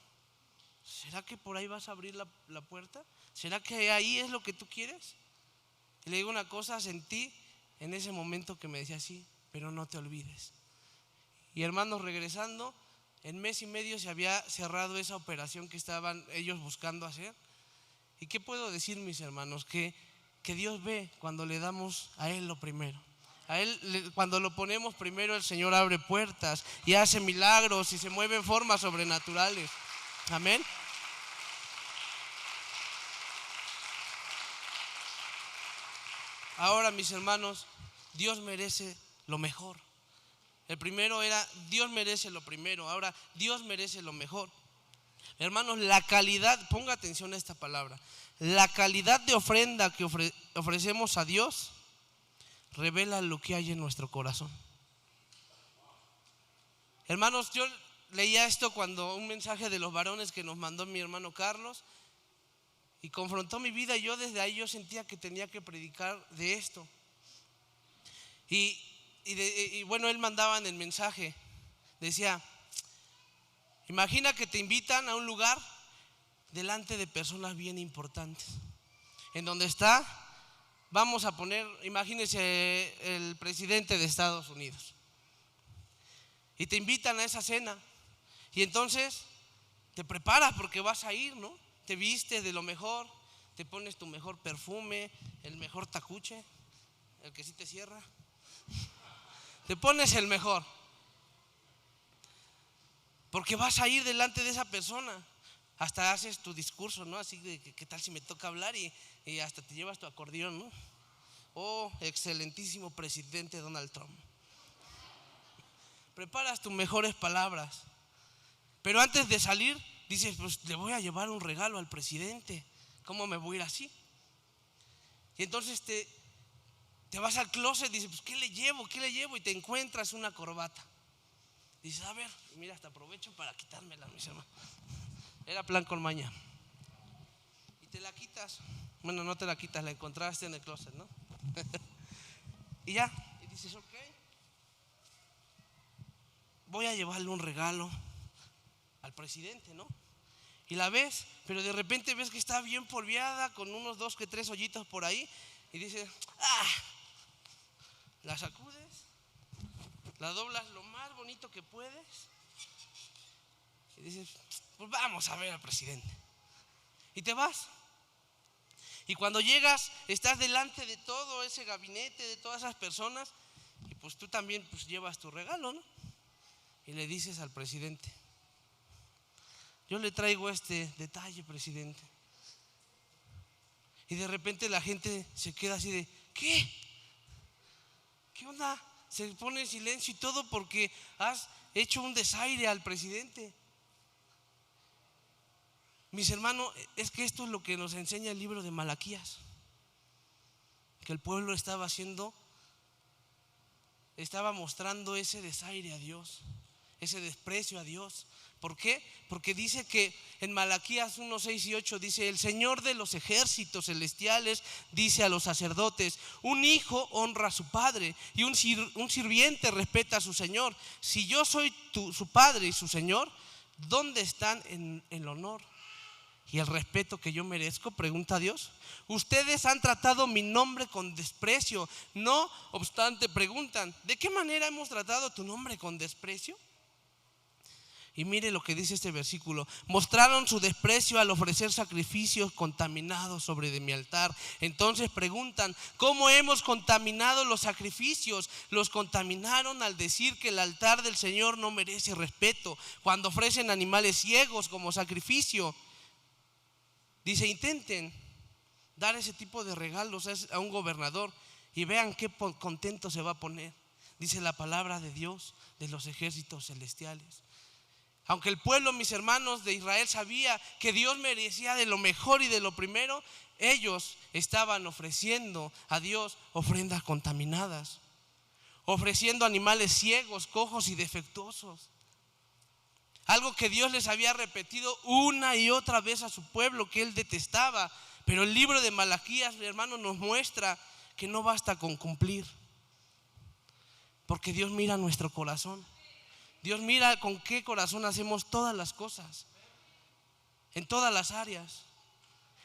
¿será que por ahí vas a abrir la puerta? ¿Será que ahí es lo que tú quieres? Y le digo una cosa, sentí en ese momento que me decía así, pero no te olvides. Y hermanos, regresando, En mes y medio se había cerrado esa operación que estaban ellos buscando hacer. ¿Y qué puedo decir, mis hermanos? Que Dios ve cuando le damos a Él lo primero. A Él, cuando lo ponemos primero, el Señor abre puertas y hace milagros y se mueve en formas sobrenaturales. Amén. Ahora, mis hermanos, Dios merece lo mejor. El primero era, Dios merece lo primero. Ahora, Dios merece lo mejor. Hermanos, la calidad, ponga atención a esta palabra. La calidad de ofrenda que ofrecemos a Dios revela lo que hay en nuestro corazón. Hermanos, yo leía esto cuando un mensaje de los varones que nos mandó mi hermano Carlos y confrontó mi vida, y yo desde ahí yo sentía que tenía que predicar de esto. Y bueno, él mandaba en el mensaje, decía: imagina que te invitan a un lugar delante de personas bien importantes, en donde está, vamos a poner, imagínense el presidente de Estados Unidos, y te invitan a esa cena, y entonces te preparas porque vas a ir, ¿no? Te vistes de lo mejor, te pones tu mejor perfume, el mejor tacuche, el que sí te cierra, te pones el mejor, porque vas a ir delante de esa persona. Hasta haces tu discurso, ¿no? Así de ¿qué tal si me toca hablar? Y hasta te llevas tu acordeón, ¿no? Oh, excelentísimo presidente Donald Trump. Preparas tus mejores palabras, pero antes de salir dices: pues le voy a llevar un regalo al presidente, ¿cómo me voy a ir así? Y entonces te vas al closet y dices: pues ¿qué le llevo? ¿Qué le llevo? Y te encuentras una corbata. Dices: a ver, mira, hasta aprovecho para quitármela, mis hermanos. Era plan con maña. Y te la quitas. Bueno, no te la quitas, la encontraste en el closet, ¿no? Y ya, y dices: ok, voy a llevarle un regalo al presidente, ¿no? Y la ves, pero de repente ves que está bien polviada, con unos 2 que 3 hoyitos por ahí, y dices: la sacudes, la doblas lo más bonito que puedes, y dices: pues vamos a ver al presidente. Y te vas. Y cuando llegas, estás delante de todo ese gabinete, de todas esas personas, y pues tú también pues llevas tu regalo, ¿no? Y le dices al presidente: yo le traigo este detalle, presidente. Y de repente la gente se queda así de: ¿qué? ¿Qué onda? Se pone en silencio y todo porque has hecho un desaire al presidente. Mis hermanos, es que esto es lo que nos enseña el libro de Malaquías, que el pueblo estaba mostrando ese desaire a Dios, ese desprecio a Dios. ¿Por qué? Porque dice que en Malaquías 1, 6 y 8 dice: el Señor de los ejércitos celestiales dice a los sacerdotes: un hijo honra a su padre y un sirviente respeta a su señor. Si yo soy su padre y su señor, ¿dónde están en el honor y el respeto que yo merezco? Pregunta Dios. Ustedes han tratado mi nombre con desprecio. No obstante, preguntan: ¿de qué manera hemos tratado tu nombre con desprecio? Y mire lo que dice este versículo: mostraron su desprecio al ofrecer sacrificios contaminados sobre de mi altar. Entonces preguntan: ¿cómo hemos contaminado los sacrificios? Los contaminaron al decir que el altar del Señor no merece respeto, cuando ofrecen animales ciegos como sacrificio. Dice: intenten dar ese tipo de regalos a un gobernador y vean qué contento se va a poner. Dice la palabra de Dios de los ejércitos celestiales. Aunque el pueblo, mis hermanos, de Israel sabía que Dios merecía de lo mejor y de lo primero, ellos estaban ofreciendo a Dios ofrendas contaminadas, ofreciendo animales ciegos, cojos y defectuosos. Algo que Dios les había repetido una y otra vez a su pueblo, que Él detestaba. Pero el libro de Malaquías, hermano, nos muestra que no basta con cumplir, porque Dios mira nuestro corazón. Dios mira con qué corazón hacemos todas las cosas, en todas las áreas.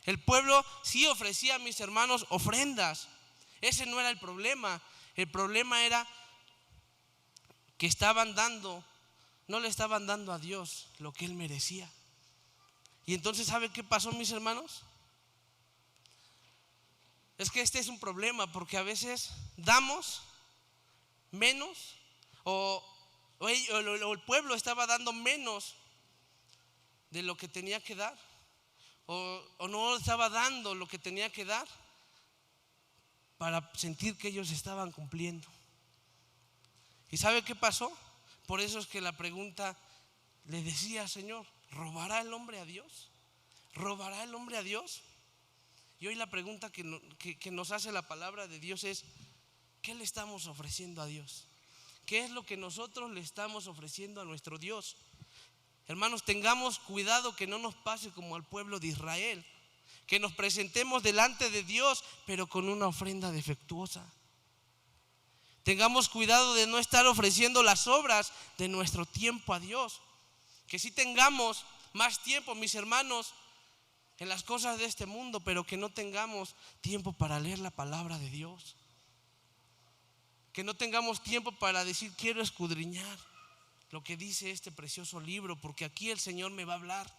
El pueblo sí ofrecía, mis hermanos, ofrendas. Ese no era el problema. El problema era que estaban dando no le estaban dando a Dios lo que Él merecía. Y entonces, ¿sabe qué pasó, mis hermanos? Es que este es un problema, porque a veces damos menos o el pueblo estaba dando menos de lo que tenía que dar, o no estaba dando lo que tenía que dar para sentir que ellos estaban cumpliendo. ¿Y sabe qué pasó? Por eso es que la pregunta le decía: Señor, ¿robará el hombre a Dios? ¿Robará el hombre a Dios? Y hoy la pregunta que nos hace la palabra de Dios es: ¿qué le estamos ofreciendo a Dios? ¿Qué es lo que nosotros le estamos ofreciendo a nuestro Dios? Hermanos, tengamos cuidado que no nos pase como al pueblo de Israel, que nos presentemos delante de Dios pero con una ofrenda defectuosa. Tengamos cuidado de no estar ofreciendo las obras de nuestro tiempo a Dios. Que sí tengamos más tiempo, mis hermanos, en las cosas de este mundo, pero que no tengamos tiempo para leer la palabra de Dios. Que no tengamos tiempo para decir: quiero escudriñar lo que dice este precioso libro, porque aquí el Señor me va a hablar.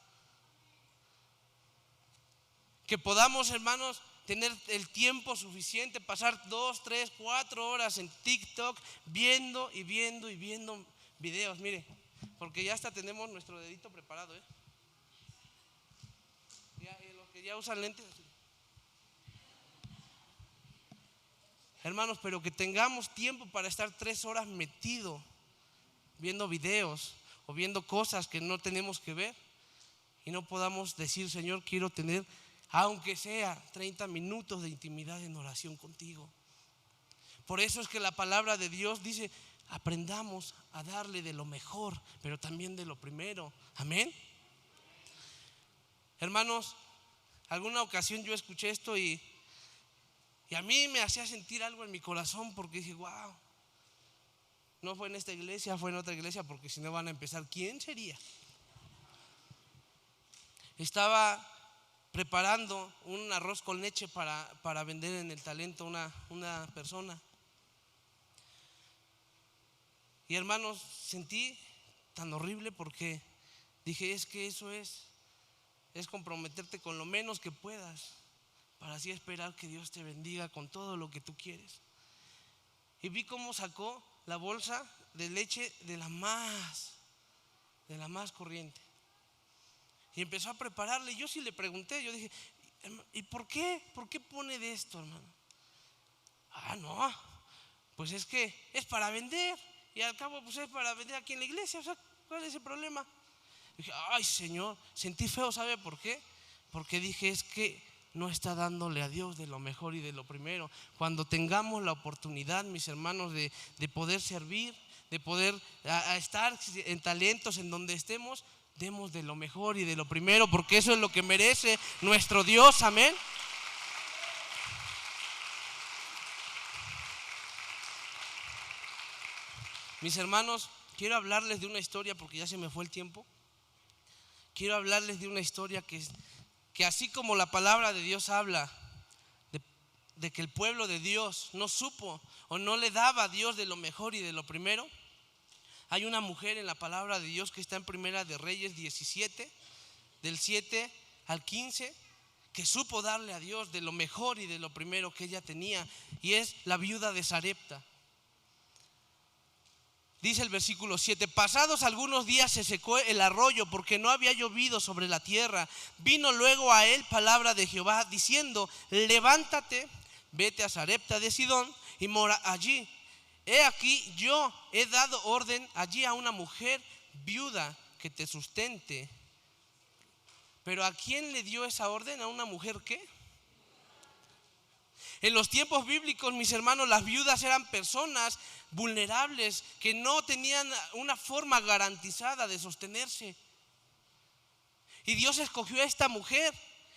Que podamos, hermanos, tener el tiempo suficiente, pasar 2, 3, 4 horas en TikTok viendo y viendo y viendo videos. Mire, porque ya hasta tenemos nuestro dedito preparado, los que ya usan lentes. Hermanos, pero que tengamos tiempo para estar 3 horas metido viendo videos o viendo cosas que no tenemos que ver, y no podamos decir: Señor, quiero tener, aunque sea 30 minutos de intimidad en oración contigo. Por eso es que la palabra de Dios dice: aprendamos a darle de lo mejor, pero también de lo primero. Amén. Hermanos, alguna ocasión yo escuché esto y a mí me hacía sentir algo en mi corazón, porque dije: wow, no fue en esta iglesia, fue en otra iglesia, porque si no van a empezar, ¿quién sería? Estaba preparando un arroz con leche para vender en el Talento una persona. Y hermanos, sentí tan horrible, porque dije: es que eso es comprometerte con lo menos que puedas, para así esperar que Dios te bendiga con todo lo que tú quieres. Y vi cómo sacó la bolsa de leche de la más corriente, y empezó a prepararle. Yo sí le pregunté, yo dije: ¿y por qué pone de esto, hermano? No, pues es que es para vender, y al cabo pues es para vender aquí en la iglesia, o sea, ¿cuál es el problema? Dije: ay, Señor, sentí feo. ¿Sabe por qué? Porque dije: es que no está dándole a Dios de lo mejor y de lo primero. Cuando tengamos la oportunidad, mis hermanos, de poder servir, de poder estar en talentos, en donde estemos, demos de lo mejor y de lo primero, porque eso es lo que merece nuestro Dios. Amén. Mis hermanos, quiero hablarles de una historia, porque ya se me fue el tiempo. Quiero hablarles de una historia que así como la palabra de Dios habla de que el pueblo de Dios no supo o no le daba a Dios de lo mejor y de lo primero, hay una mujer en la palabra de Dios que está en Primera de Reyes 17, del 7 al 15, que supo darle a Dios de lo mejor y de lo primero que ella tenía, y es la viuda de Sarepta. Dice el versículo 7: pasados algunos días se secó el arroyo, porque no había llovido sobre la tierra. Vino luego a él palabra de Jehová diciendo: levántate, vete a Sarepta de Sidón y mora allí. He aquí, yo he dado orden allí a una mujer viuda que te sustente. Pero ¿a quién le dio esa orden? ¿A una mujer qué? En los tiempos bíblicos, mis hermanos, las viudas eran personas vulnerables que no tenían una forma garantizada de sostenerse. Y Dios escogió a esta mujer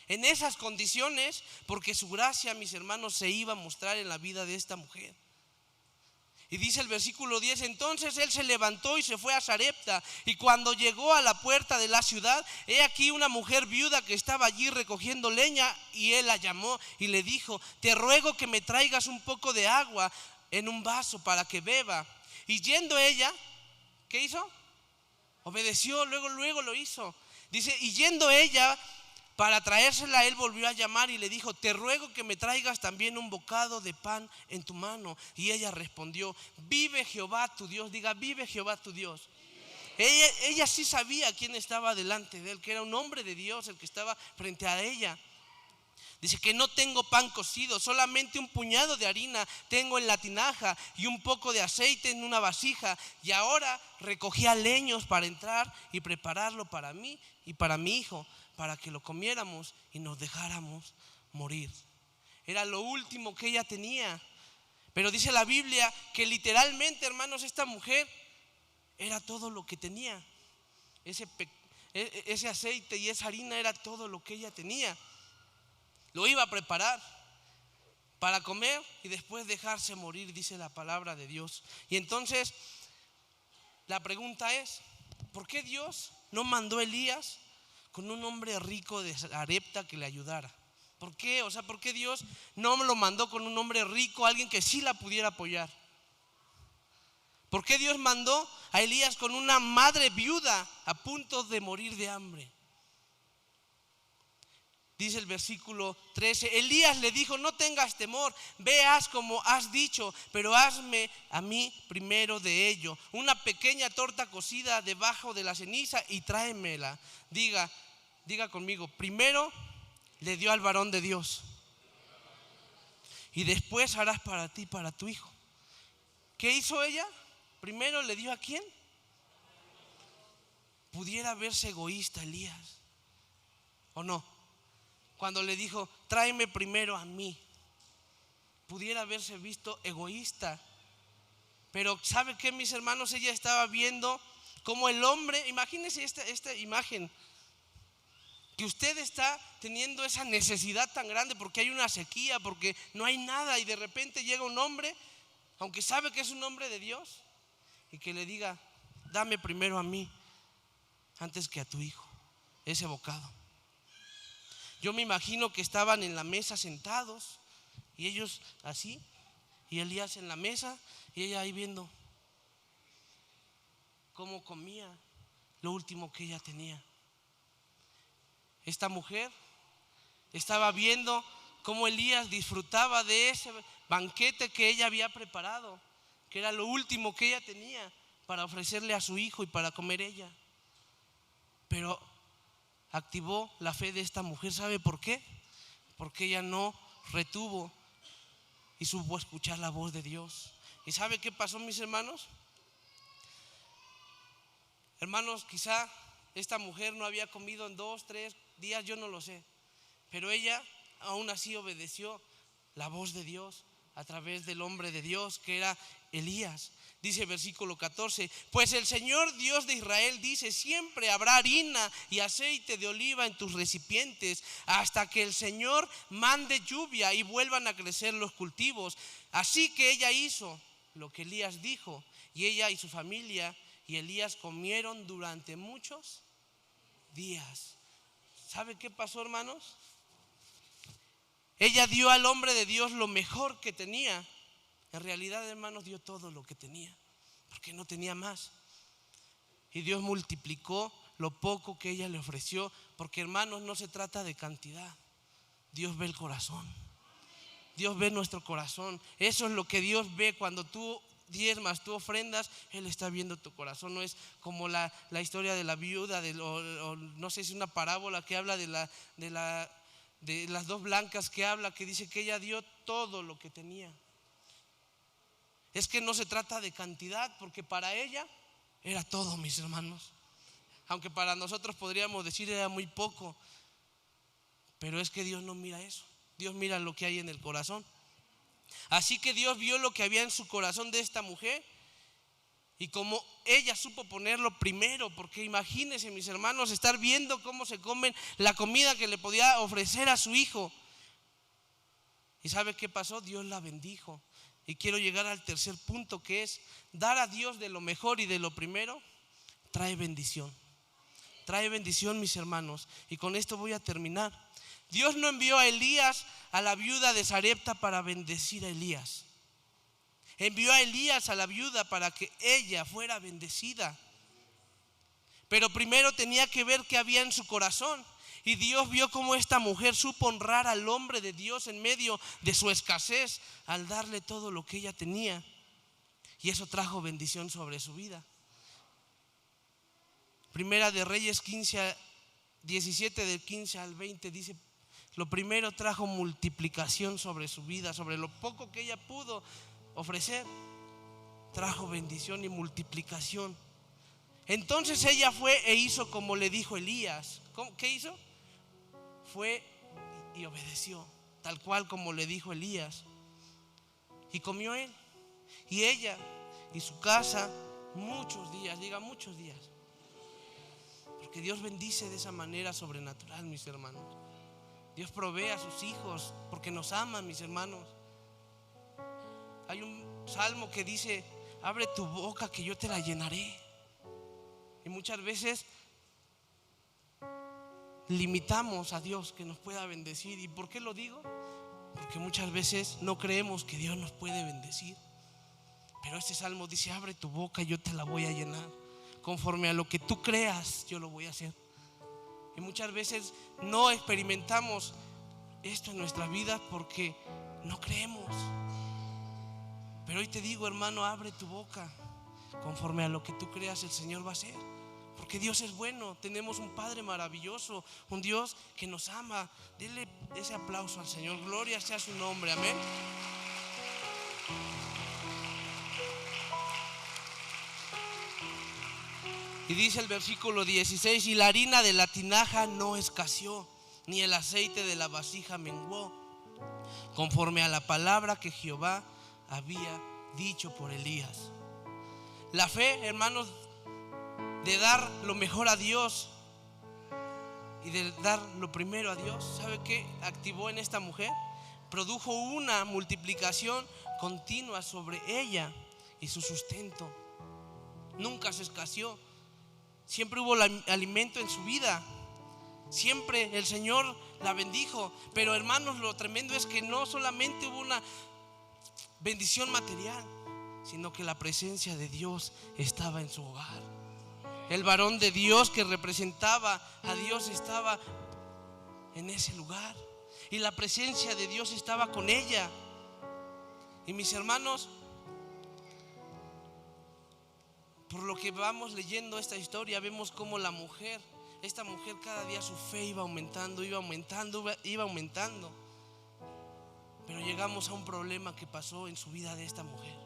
en esas condiciones, porque su gracia, mis hermanos, se iba a mostrar en la vida de esta mujer. Y dice el versículo 10: entonces él se levantó y se fue a Sarepta, y cuando llegó a la puerta de la ciudad, he aquí una mujer viuda que estaba allí recogiendo leña, y él la llamó y le dijo: te ruego que me traigas un poco de agua en un vaso para que beba. Y yendo ella, ¿qué hizo? Obedeció, luego lo hizo. Dice, y yendo ella para traérsela, él volvió a llamar y le dijo, te ruego que me traigas también un bocado de pan en tu mano. Y ella respondió, vive Jehová tu Dios. Diga, vive Jehová tu Dios. Ella sí sabía quién estaba delante de él, que era un hombre de Dios el que estaba frente a ella. Dice que no tengo pan cocido, solamente un puñado de harina tengo en la tinaja y un poco de aceite en una vasija. Y ahora recogía leños para entrar y prepararlo para mí y para mi hijo, para que lo comiéramos y nos dejáramos morir. Era lo último que ella tenía. Pero dice la Biblia que literalmente, hermanos, esta mujer era todo lo que tenía. Ese aceite y esa harina era todo lo que ella tenía. Lo iba a preparar para comer y después dejarse morir, dice la palabra de Dios. Y entonces la pregunta es, ¿por qué Dios no mandó a Elías con un hombre rico de Sarepta que le ayudara? ¿Por qué? O sea, ¿por qué Dios no lo mandó con un hombre rico, alguien que sí la pudiera apoyar? ¿Por qué Dios mandó a Elías con una madre viuda a punto de morir de hambre? Dice el versículo 13, Elías le dijo, no tengas temor, veas como has dicho, pero hazme a mí primero de ello una pequeña torta cocida debajo de la ceniza y tráemela. Diga conmigo, primero le dio al varón de Dios y después harás para ti, para tu hijo. ¿Qué hizo ella? Primero le dio ¿a quién? Pudiera verse egoísta Elías, ¿o no? Cuando le dijo, tráeme primero a mí, pudiera haberse visto egoísta. Pero ¿sabe qué, mis hermanos? Ella estaba viendo cómo el hombre, imagínense esta imagen, que usted está teniendo esa necesidad tan grande porque hay una sequía, porque no hay nada, y de repente llega un hombre, aunque sabe que es un hombre de Dios, y que le diga, dame primero a mí antes que a tu hijo ese bocado. Yo me imagino que estaban en la mesa sentados y ellos así, y Elías en la mesa y ella ahí viendo cómo comía lo último que ella tenía. Esta mujer estaba viendo cómo Elías disfrutaba de ese banquete que ella había preparado, que era lo último que ella tenía para ofrecerle a su hijo y para comer ella. Pero activó la fe de esta mujer. ¿Sabe por qué? Porque ella no retuvo y supo escuchar la voz de Dios. ¿Y sabe qué pasó, mis hermanos? Hermanos, quizá esta mujer no había comido en 2, 3 días, yo no lo sé, pero ella aún así obedeció la voz de Dios a través del hombre de Dios que era Elías. Dice versículo 14, pues el Señor Dios de Israel dice, siempre habrá harina y aceite de oliva en tus recipientes hasta que el Señor mande lluvia y vuelvan a crecer los cultivos. Así que ella hizo lo que Elías dijo, y ella y su familia y Elías comieron durante muchos días. ¿Sabe qué pasó, hermanos? Ella dio al hombre de Dios lo mejor que tenía. En realidad, hermanos, dio todo lo que tenía, porque no tenía más. Y Dios multiplicó lo poco que ella le ofreció, porque, hermanos, no se trata de cantidad. Dios ve el corazón. Dios ve nuestro corazón. Eso es lo que Dios ve cuando tú diezmas, tú ofrendas. Él está viendo tu corazón. No es como la historia de la viuda, o no sé si una parábola que habla de las dos blancas, que habla, que dice que ella dio todo lo que tenía. Es que no se trata de cantidad, porque para ella era todo, mis hermanos. Aunque para nosotros podríamos decir era muy poco, pero es que Dios no mira eso. Dios mira lo que hay en el corazón. Así que Dios vio lo que había en su corazón de esta mujer, y como ella supo ponerlo primero, porque imagínense, mis hermanos, estar viendo cómo se comen la comida que le podía ofrecer a su hijo. ¿Y sabe qué pasó? Dios la bendijo. Y quiero llegar al tercer punto, que es dar a Dios de lo mejor y de lo primero trae bendición. Trae bendición, mis hermanos. Y con esto voy a terminar. Dios no envió a Elías a la viuda de Sarepta para bendecir a Elías. Envió a Elías a la viuda para que ella fuera bendecida. Pero primero tenía que ver qué había en su corazón. Y Dios vio cómo esta mujer supo honrar al hombre de Dios en medio de su escasez al darle todo lo que ella tenía. Y eso trajo bendición sobre su vida. Primera de Reyes 17 del 15 al 20 dice: lo primero trajo multiplicación sobre su vida, sobre lo poco que ella pudo ofrecer, trajo bendición y multiplicación. Entonces ella fue e hizo como le dijo Elías. ¿Qué hizo? Fue y obedeció, tal cual como le dijo Elías. Y comió él y ella y su casa muchos días, diga muchos días. Porque Dios bendice de esa manera sobrenatural, mis hermanos. Dios provee a sus hijos porque nos ama, mis hermanos. Hay un salmo que dice: abre tu boca que yo te la llenaré. Y muchas veces limitamos a Dios que nos pueda bendecir. ¿Y por qué lo digo? Porque muchas veces no creemos que Dios nos puede bendecir. Pero este salmo dice: abre tu boca y yo te la voy a llenar. Conforme a lo que tú creas, yo lo voy a hacer. Y muchas veces no experimentamos esto en nuestras vidas porque no creemos. Pero hoy te digo, hermano, abre tu boca. Conforme a lo que tú creas, el Señor va a hacer. Porque Dios es bueno. Tenemos un Padre maravilloso, un Dios que nos ama. Dile ese aplauso al Señor. Gloria sea su nombre, amén. Y dice el versículo 16: y la harina de la tinaja no escaseó, ni el aceite de la vasija menguó, conforme a la palabra que Jehová había dicho por Elías. La fe, hermanos, de dar lo mejor a Dios y de dar lo primero a Dios, ¿sabe qué activó en esta mujer? Produjo una multiplicación continua sobre ella y su sustento. Nunca se escaseó. Siempre hubo alimento en su vida. Siempre el Señor la bendijo. Pero, hermanos, lo tremendo es que no solamente hubo una bendición material, sino que la presencia de Dios estaba en su hogar. El varón de Dios que representaba a Dios estaba en ese lugar. Y la presencia de Dios estaba con ella. Y mis hermanos, por lo que vamos leyendo esta historia, vemos cómo esta mujer cada día su fe iba aumentando. Pero llegamos a un problema que pasó en su vida de esta mujer.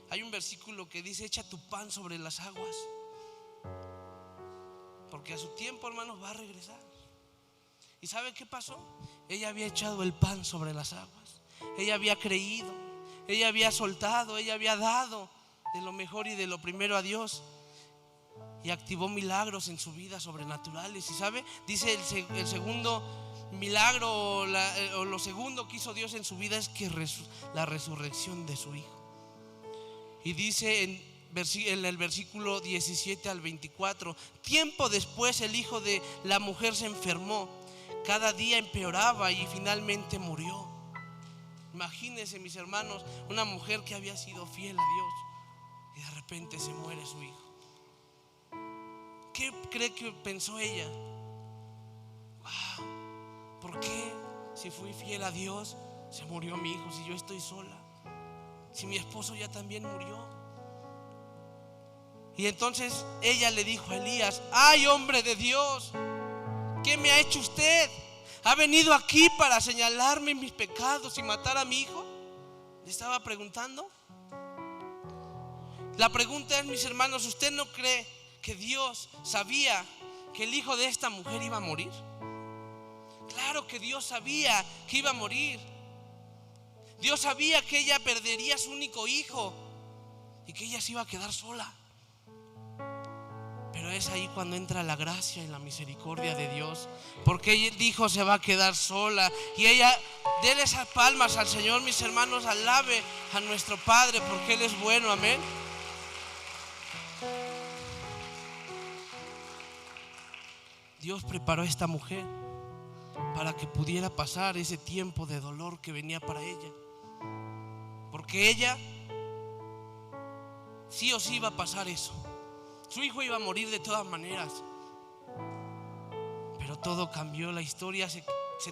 Hay un versículo que dice: echa tu pan sobre las aguas, porque a su tiempo, hermanos, va a regresar. ¿Y sabe qué pasó? Ella había echado el pan sobre las aguas. Ella había creído, ella había soltado, ella había dado de lo mejor y de lo primero a Dios, y activó milagros en su vida sobrenaturales. Y sabe, dice el segundo milagro o lo segundo que hizo Dios en su vida es que la resurrección de su hijo. Y dice en el versículo 17 al 24: tiempo después el hijo de la mujer se enfermó, cada día empeoraba y finalmente murió. Imagínense, mis hermanos, una mujer que había sido fiel a Dios y de repente se muere su hijo. ¿Qué cree que pensó ella? Wow, ¿por qué si fui fiel a Dios se murió mi hijo? Si yo estoy sola, si mi esposo ya también murió. Y entonces ella le dijo a Elías: ay, hombre de Dios, ¿qué me ha hecho usted? ¿Ha venido aquí para señalarme mis pecados y matar a mi hijo? Le estaba preguntando. La pregunta es, mis hermanos, ¿usted no cree que Dios sabía que el hijo de esta mujer iba a morir? Claro que Dios sabía que iba a morir. Dios sabía que ella perdería a su único hijo y que ella se iba a quedar sola. Pero es ahí cuando entra la gracia y la misericordia de Dios, porque Él dijo: se va a quedar sola. Y ella, déle esas palmas al Señor, mis hermanos, alabe a nuestro Padre, porque Él es bueno, amén. Dios preparó a esta mujer para que pudiera pasar ese tiempo de dolor que venía para ella, porque ella sí o sí iba a pasar eso. Su hijo iba a morir de todas maneras. Pero todo cambió, la historia se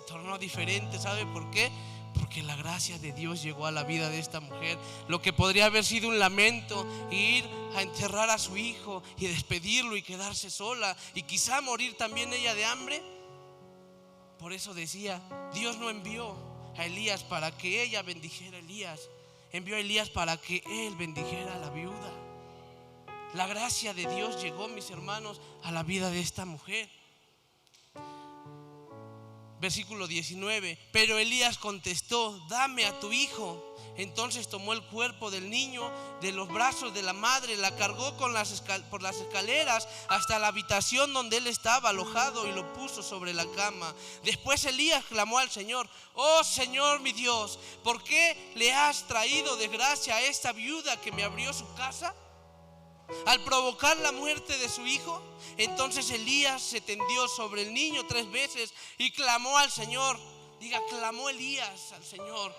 tornó diferente. ¿Sabe por qué? Porque la gracia de Dios llegó a la vida de esta mujer. Lo que podría haber sido un lamento, ir a enterrar a su hijo y despedirlo y quedarse sola y quizá morir también ella de hambre. Por eso decía, Dios no envió a Elías para que ella bendijera a Elías, envió a Elías para que él bendijera a la viuda. La gracia de Dios llegó, mis hermanos, a la vida de esta mujer. Versículo 19, pero Elías contestó, dame a tu hijo. Entonces tomó el cuerpo del niño de los brazos de la madre, la cargó por las escaleras hasta la habitación donde él estaba alojado y lo puso sobre la cama. Después Elías clamó al Señor, oh Señor mi Dios, ¿por qué le has traído desgracia a esta viuda que me abrió su casa al provocar la muerte de su hijo? Entonces Elías se tendió sobre el niño 3 veces y clamó al Señor. Diga, clamó Elías al Señor,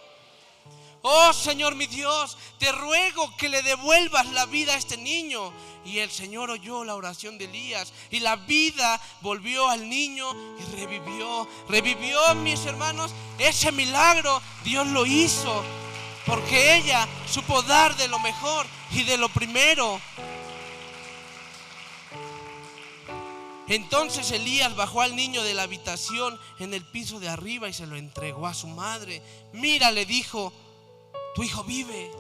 oh Señor mi Dios, te ruego que le devuelvas la vida a este niño. Y el Señor oyó la oración de Elías y la vida volvió al niño y revivió, mis hermanos. Ese milagro Dios lo hizo porque ella supo dar de lo mejor y de lo primero. Entonces Elías bajó al niño de la habitación en el piso de arriba y se lo entregó a su madre. Mira, le dijo, tu hijo vive.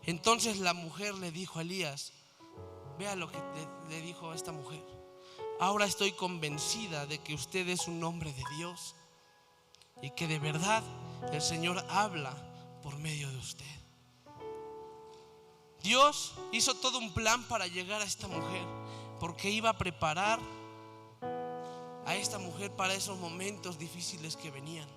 Entonces la mujer le dijo a Elías, vea lo que le dijo a esta mujer, ahora estoy convencida de que usted es un hombre de Dios y que de verdad el Señor habla por medio de usted. Dios hizo todo un plan para llegar a esta mujer, porque iba a preparar a esta mujer para esos momentos difíciles que venían.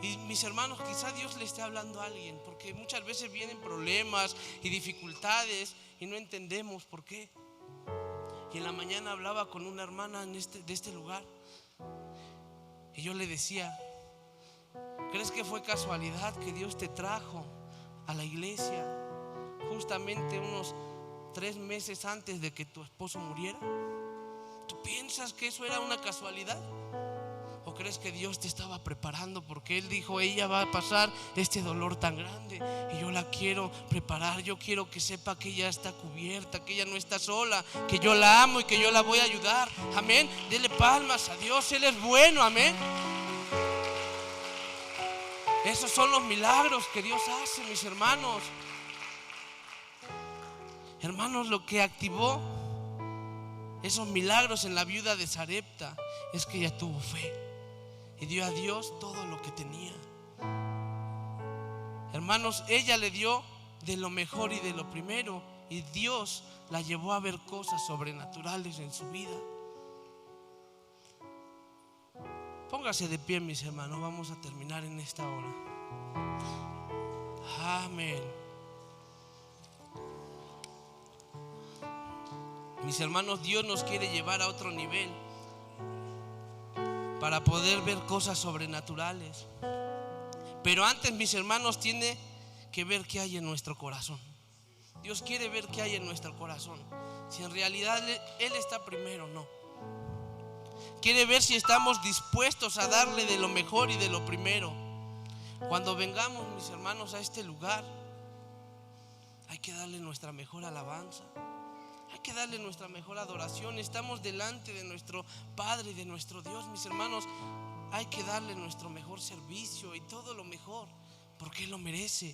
Y mis hermanos, quizá Dios le esté hablando a alguien, porque muchas veces vienen problemas y dificultades y no entendemos por qué. Y en la mañana hablaba con una hermana de este lugar y yo le decía, ¿crees que fue casualidad que Dios te trajo a la iglesia justamente unos 3 meses antes de que tu esposo muriera? ¿Tú piensas que eso era una casualidad? ¿O crees que Dios te estaba preparando? Porque Él dijo, ella va a pasar este dolor tan grande y yo la quiero preparar. Yo quiero que sepa que ella está cubierta, que ella no está sola, que yo la amo y que yo la voy a ayudar. Amén. Dele palmas a Dios, Él es bueno. Amén. Esos son los milagros que Dios hace, mis hermanos. Hermanos, lo que activó esos milagros en la viuda de Sarepta es que ella tuvo fe y dio a Dios todo lo que tenía. Hermanos, ella le dio de lo mejor y de lo primero, y Dios la llevó a ver cosas sobrenaturales en su vida. Póngase de pie, mis hermanos, vamos a terminar en esta hora. Amén. Mis hermanos, Dios nos quiere llevar a otro nivel para poder ver cosas sobrenaturales. Pero antes, mis hermanos, tiene que ver qué hay en nuestro corazón. Dios quiere ver qué hay en nuestro corazón. Si en realidad Él está primero, no. Quiere ver si estamos dispuestos a darle de lo mejor y de lo primero. Cuando vengamos, mis hermanos, a este lugar, hay que darle nuestra mejor alabanza. Hay que darle nuestra mejor adoración. Estamos delante de nuestro Padre y de nuestro Dios, mis hermanos. Hay que darle nuestro mejor servicio y todo lo mejor, porque Él lo merece.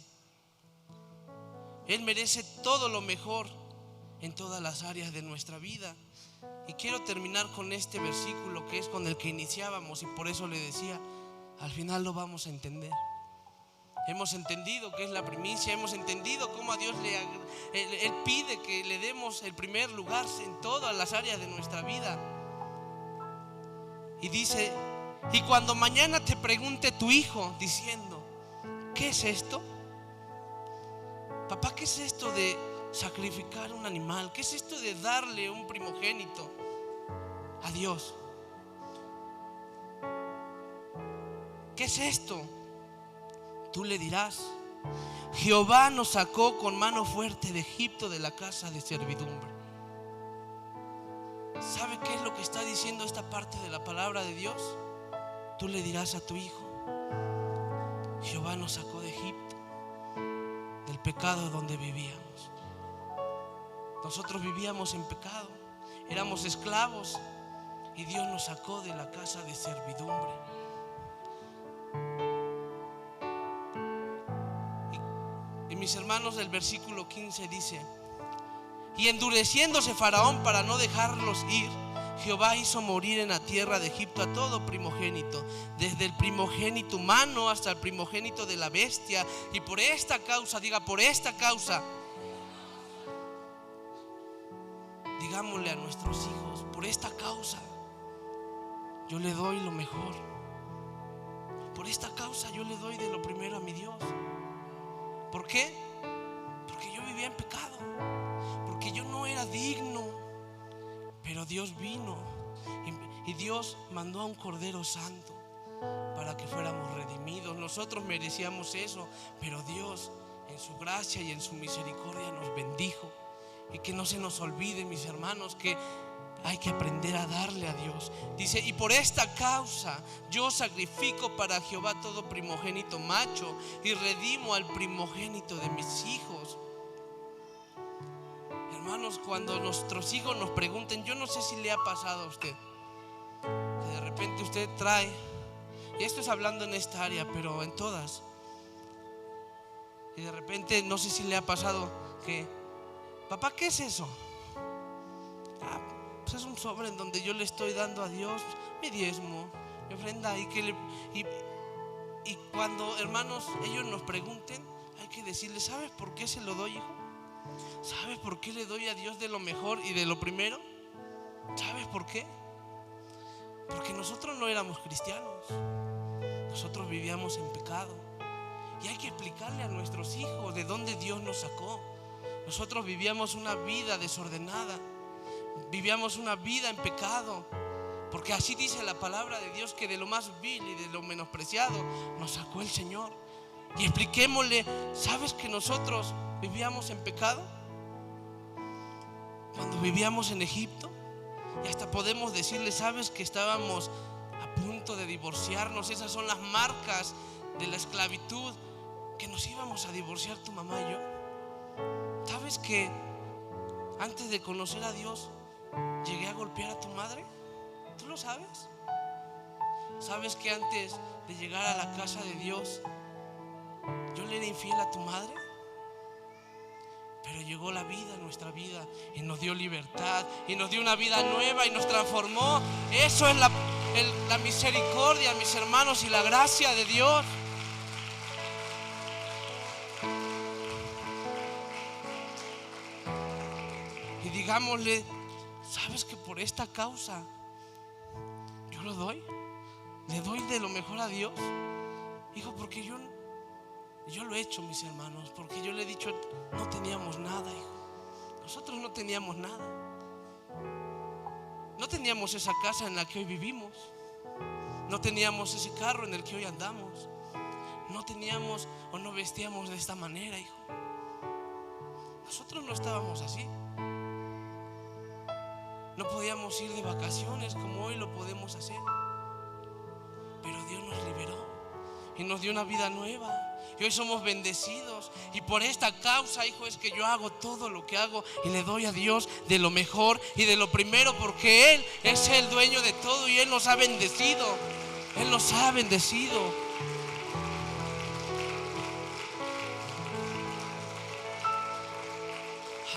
Él merece todo lo mejor en todas las áreas de nuestra vida. Y quiero terminar con este versículo que es con el que iniciábamos, y por eso le decía, al final lo vamos a entender. Hemos entendido que es la primicia, hemos entendido cómo a Dios Él pide que le demos el primer lugar en todas las áreas de nuestra vida. Y dice, y cuando mañana te pregunte tu hijo diciendo, ¿qué es esto? Papá, ¿qué es esto de sacrificar un animal? ¿Qué es esto de darle un primogénito a Dios? ¿Qué es esto? Tú le dirás, Jehová nos sacó con mano fuerte de Egipto, de la casa de servidumbre. ¿Sabe qué es lo que está diciendo esta parte de la palabra de Dios? Tú le dirás a tu hijo: Jehová nos sacó de Egipto, del pecado donde vivíamos. Nosotros vivíamos en pecado, éramos esclavos, y Dios nos sacó de la casa de servidumbre. Y mis hermanos, del versículo 15 dice: y endureciéndose Faraón para no dejarlos ir, Jehová hizo morir en la tierra de Egipto a todo primogénito, desde el primogénito humano hasta el primogénito de la bestia. Y por esta causa, diga, por esta causa, digámosle a nuestros hijos: por esta causa yo le doy lo mejor. Por esta causa yo le doy de lo primero a mi Dios. ¿Por qué? Porque yo vivía en pecado, porque yo no era digno. Pero Dios vino y Dios mandó a un Cordero Santo para que fuéramos redimidos. Nosotros merecíamos eso, pero Dios en su gracia y en su misericordia nos bendijo. Y que no se nos olvide, mis hermanos, que hay que aprender a darle a Dios. Dice: y por esta causa yo sacrifico para Jehová todo primogénito macho, y redimo al primogénito de mis hijos. Hermanos, cuando nuestros hijos nos pregunten, yo no sé si le ha pasado a usted, que de repente usted trae, y esto es hablando en esta área, pero en todas, y de repente no sé si le ha pasado que: papá, ¿qué es eso? Pues es un sobre en donde yo le estoy dando a Dios mi diezmo, mi ofrenda. Y cuando, hermanos, ellos nos pregunten, hay que decirles: ¿sabes por qué se lo doy, hijo? ¿Sabes por qué le doy a Dios de lo mejor y de lo primero? ¿Sabes por qué? Porque nosotros no éramos cristianos, nosotros vivíamos en pecado. Y hay que explicarle a nuestros hijos de dónde Dios nos sacó. Nosotros vivíamos una vida desordenada, vivíamos una vida en pecado, porque así dice la palabra de Dios, que de lo más vil y de lo menospreciado nos sacó el Señor. Y expliquémosle: ¿sabes que nosotros vivíamos en pecado cuando vivíamos en Egipto? Y hasta podemos decirle: ¿sabes que estábamos a punto de divorciarnos? Esas son las marcas de la esclavitud, que nos íbamos a divorciar tu mamá y yo. ¿Sabes que antes de conocer a Dios llegué a golpear a tu madre? ¿Tú lo sabes? ¿Sabes que antes de llegar a la casa de Dios yo le era infiel a tu madre? Pero llegó la vida, nuestra vida, y nos dio libertad, y nos dio una vida nueva, y nos transformó. Eso es la misericordia, mis hermanos, y la gracia de Dios. Y digámosle: ¿sabes que por esta causa yo lo doy? Le doy de lo mejor a Dios, hijo, porque yo lo he hecho, mis hermanos, porque yo le he dicho: no teníamos nada, hijo. Nosotros no teníamos nada. No teníamos esa casa en la que hoy vivimos. No teníamos ese carro en el que hoy andamos. No teníamos o no vestíamos de esta manera, hijo. Nosotros no estábamos así. No podíamos ir de vacaciones como hoy lo podemos hacer. Pero Dios nos liberó y nos dio una vida nueva. Y hoy somos bendecidos. Y por esta causa, hijo, es que yo hago todo lo que hago y le doy a Dios de lo mejor y de lo primero, porque Él es el dueño de todo y Él nos ha bendecido. Él nos ha bendecido.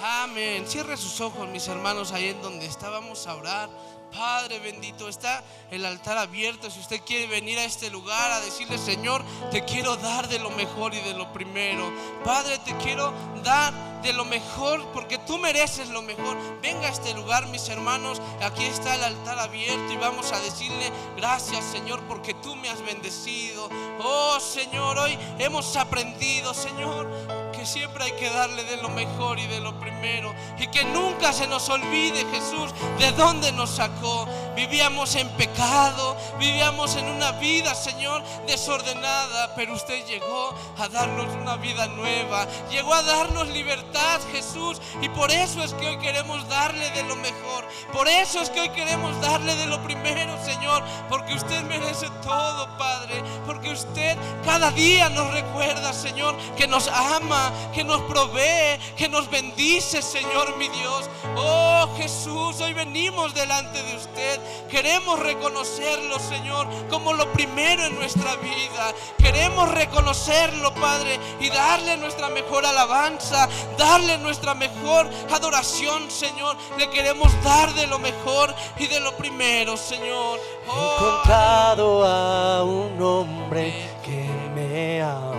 Amén. Cierre sus ojos, mis hermanos, ahí en donde estábamos a orar. Padre bendito, está el altar abierto. Si usted quiere venir a este lugar a decirle: Señor, te quiero dar de lo mejor y de lo primero. Padre, te quiero dar de lo mejor porque tú mereces lo mejor. Venga a este lugar, mis hermanos. Aquí está el altar abierto y vamos a decirle: gracias, Señor, porque tú me has bendecido. Oh, Señor, hoy hemos aprendido, Señor, que siempre hay que darle de lo mejor y de lo primero, y que nunca se nos olvide, Jesús, de dónde nos sacó. Vivíamos en pecado, vivíamos en una vida, Señor, desordenada, pero usted llegó a darnos una vida nueva, llegó a darnos libertad, Jesús, y por eso es que hoy queremos darle de lo mejor, por eso es que hoy queremos darle de lo primero, Señor, porque usted merece todo, Padre, porque usted cada día nos recuerda, Señor, que nos ama, que nos provee, que nos bendice, Señor, mi Dios. Oh Jesús, hoy venimos delante de usted, queremos reconocerlo, Señor, como lo primero en nuestra vida. Queremos reconocerlo, Padre, y darle nuestra mejor alabanza, darle nuestra mejor adoración, Señor. Le queremos dar de lo mejor y de lo primero, Señor. He encontrado a un hombre que me ama.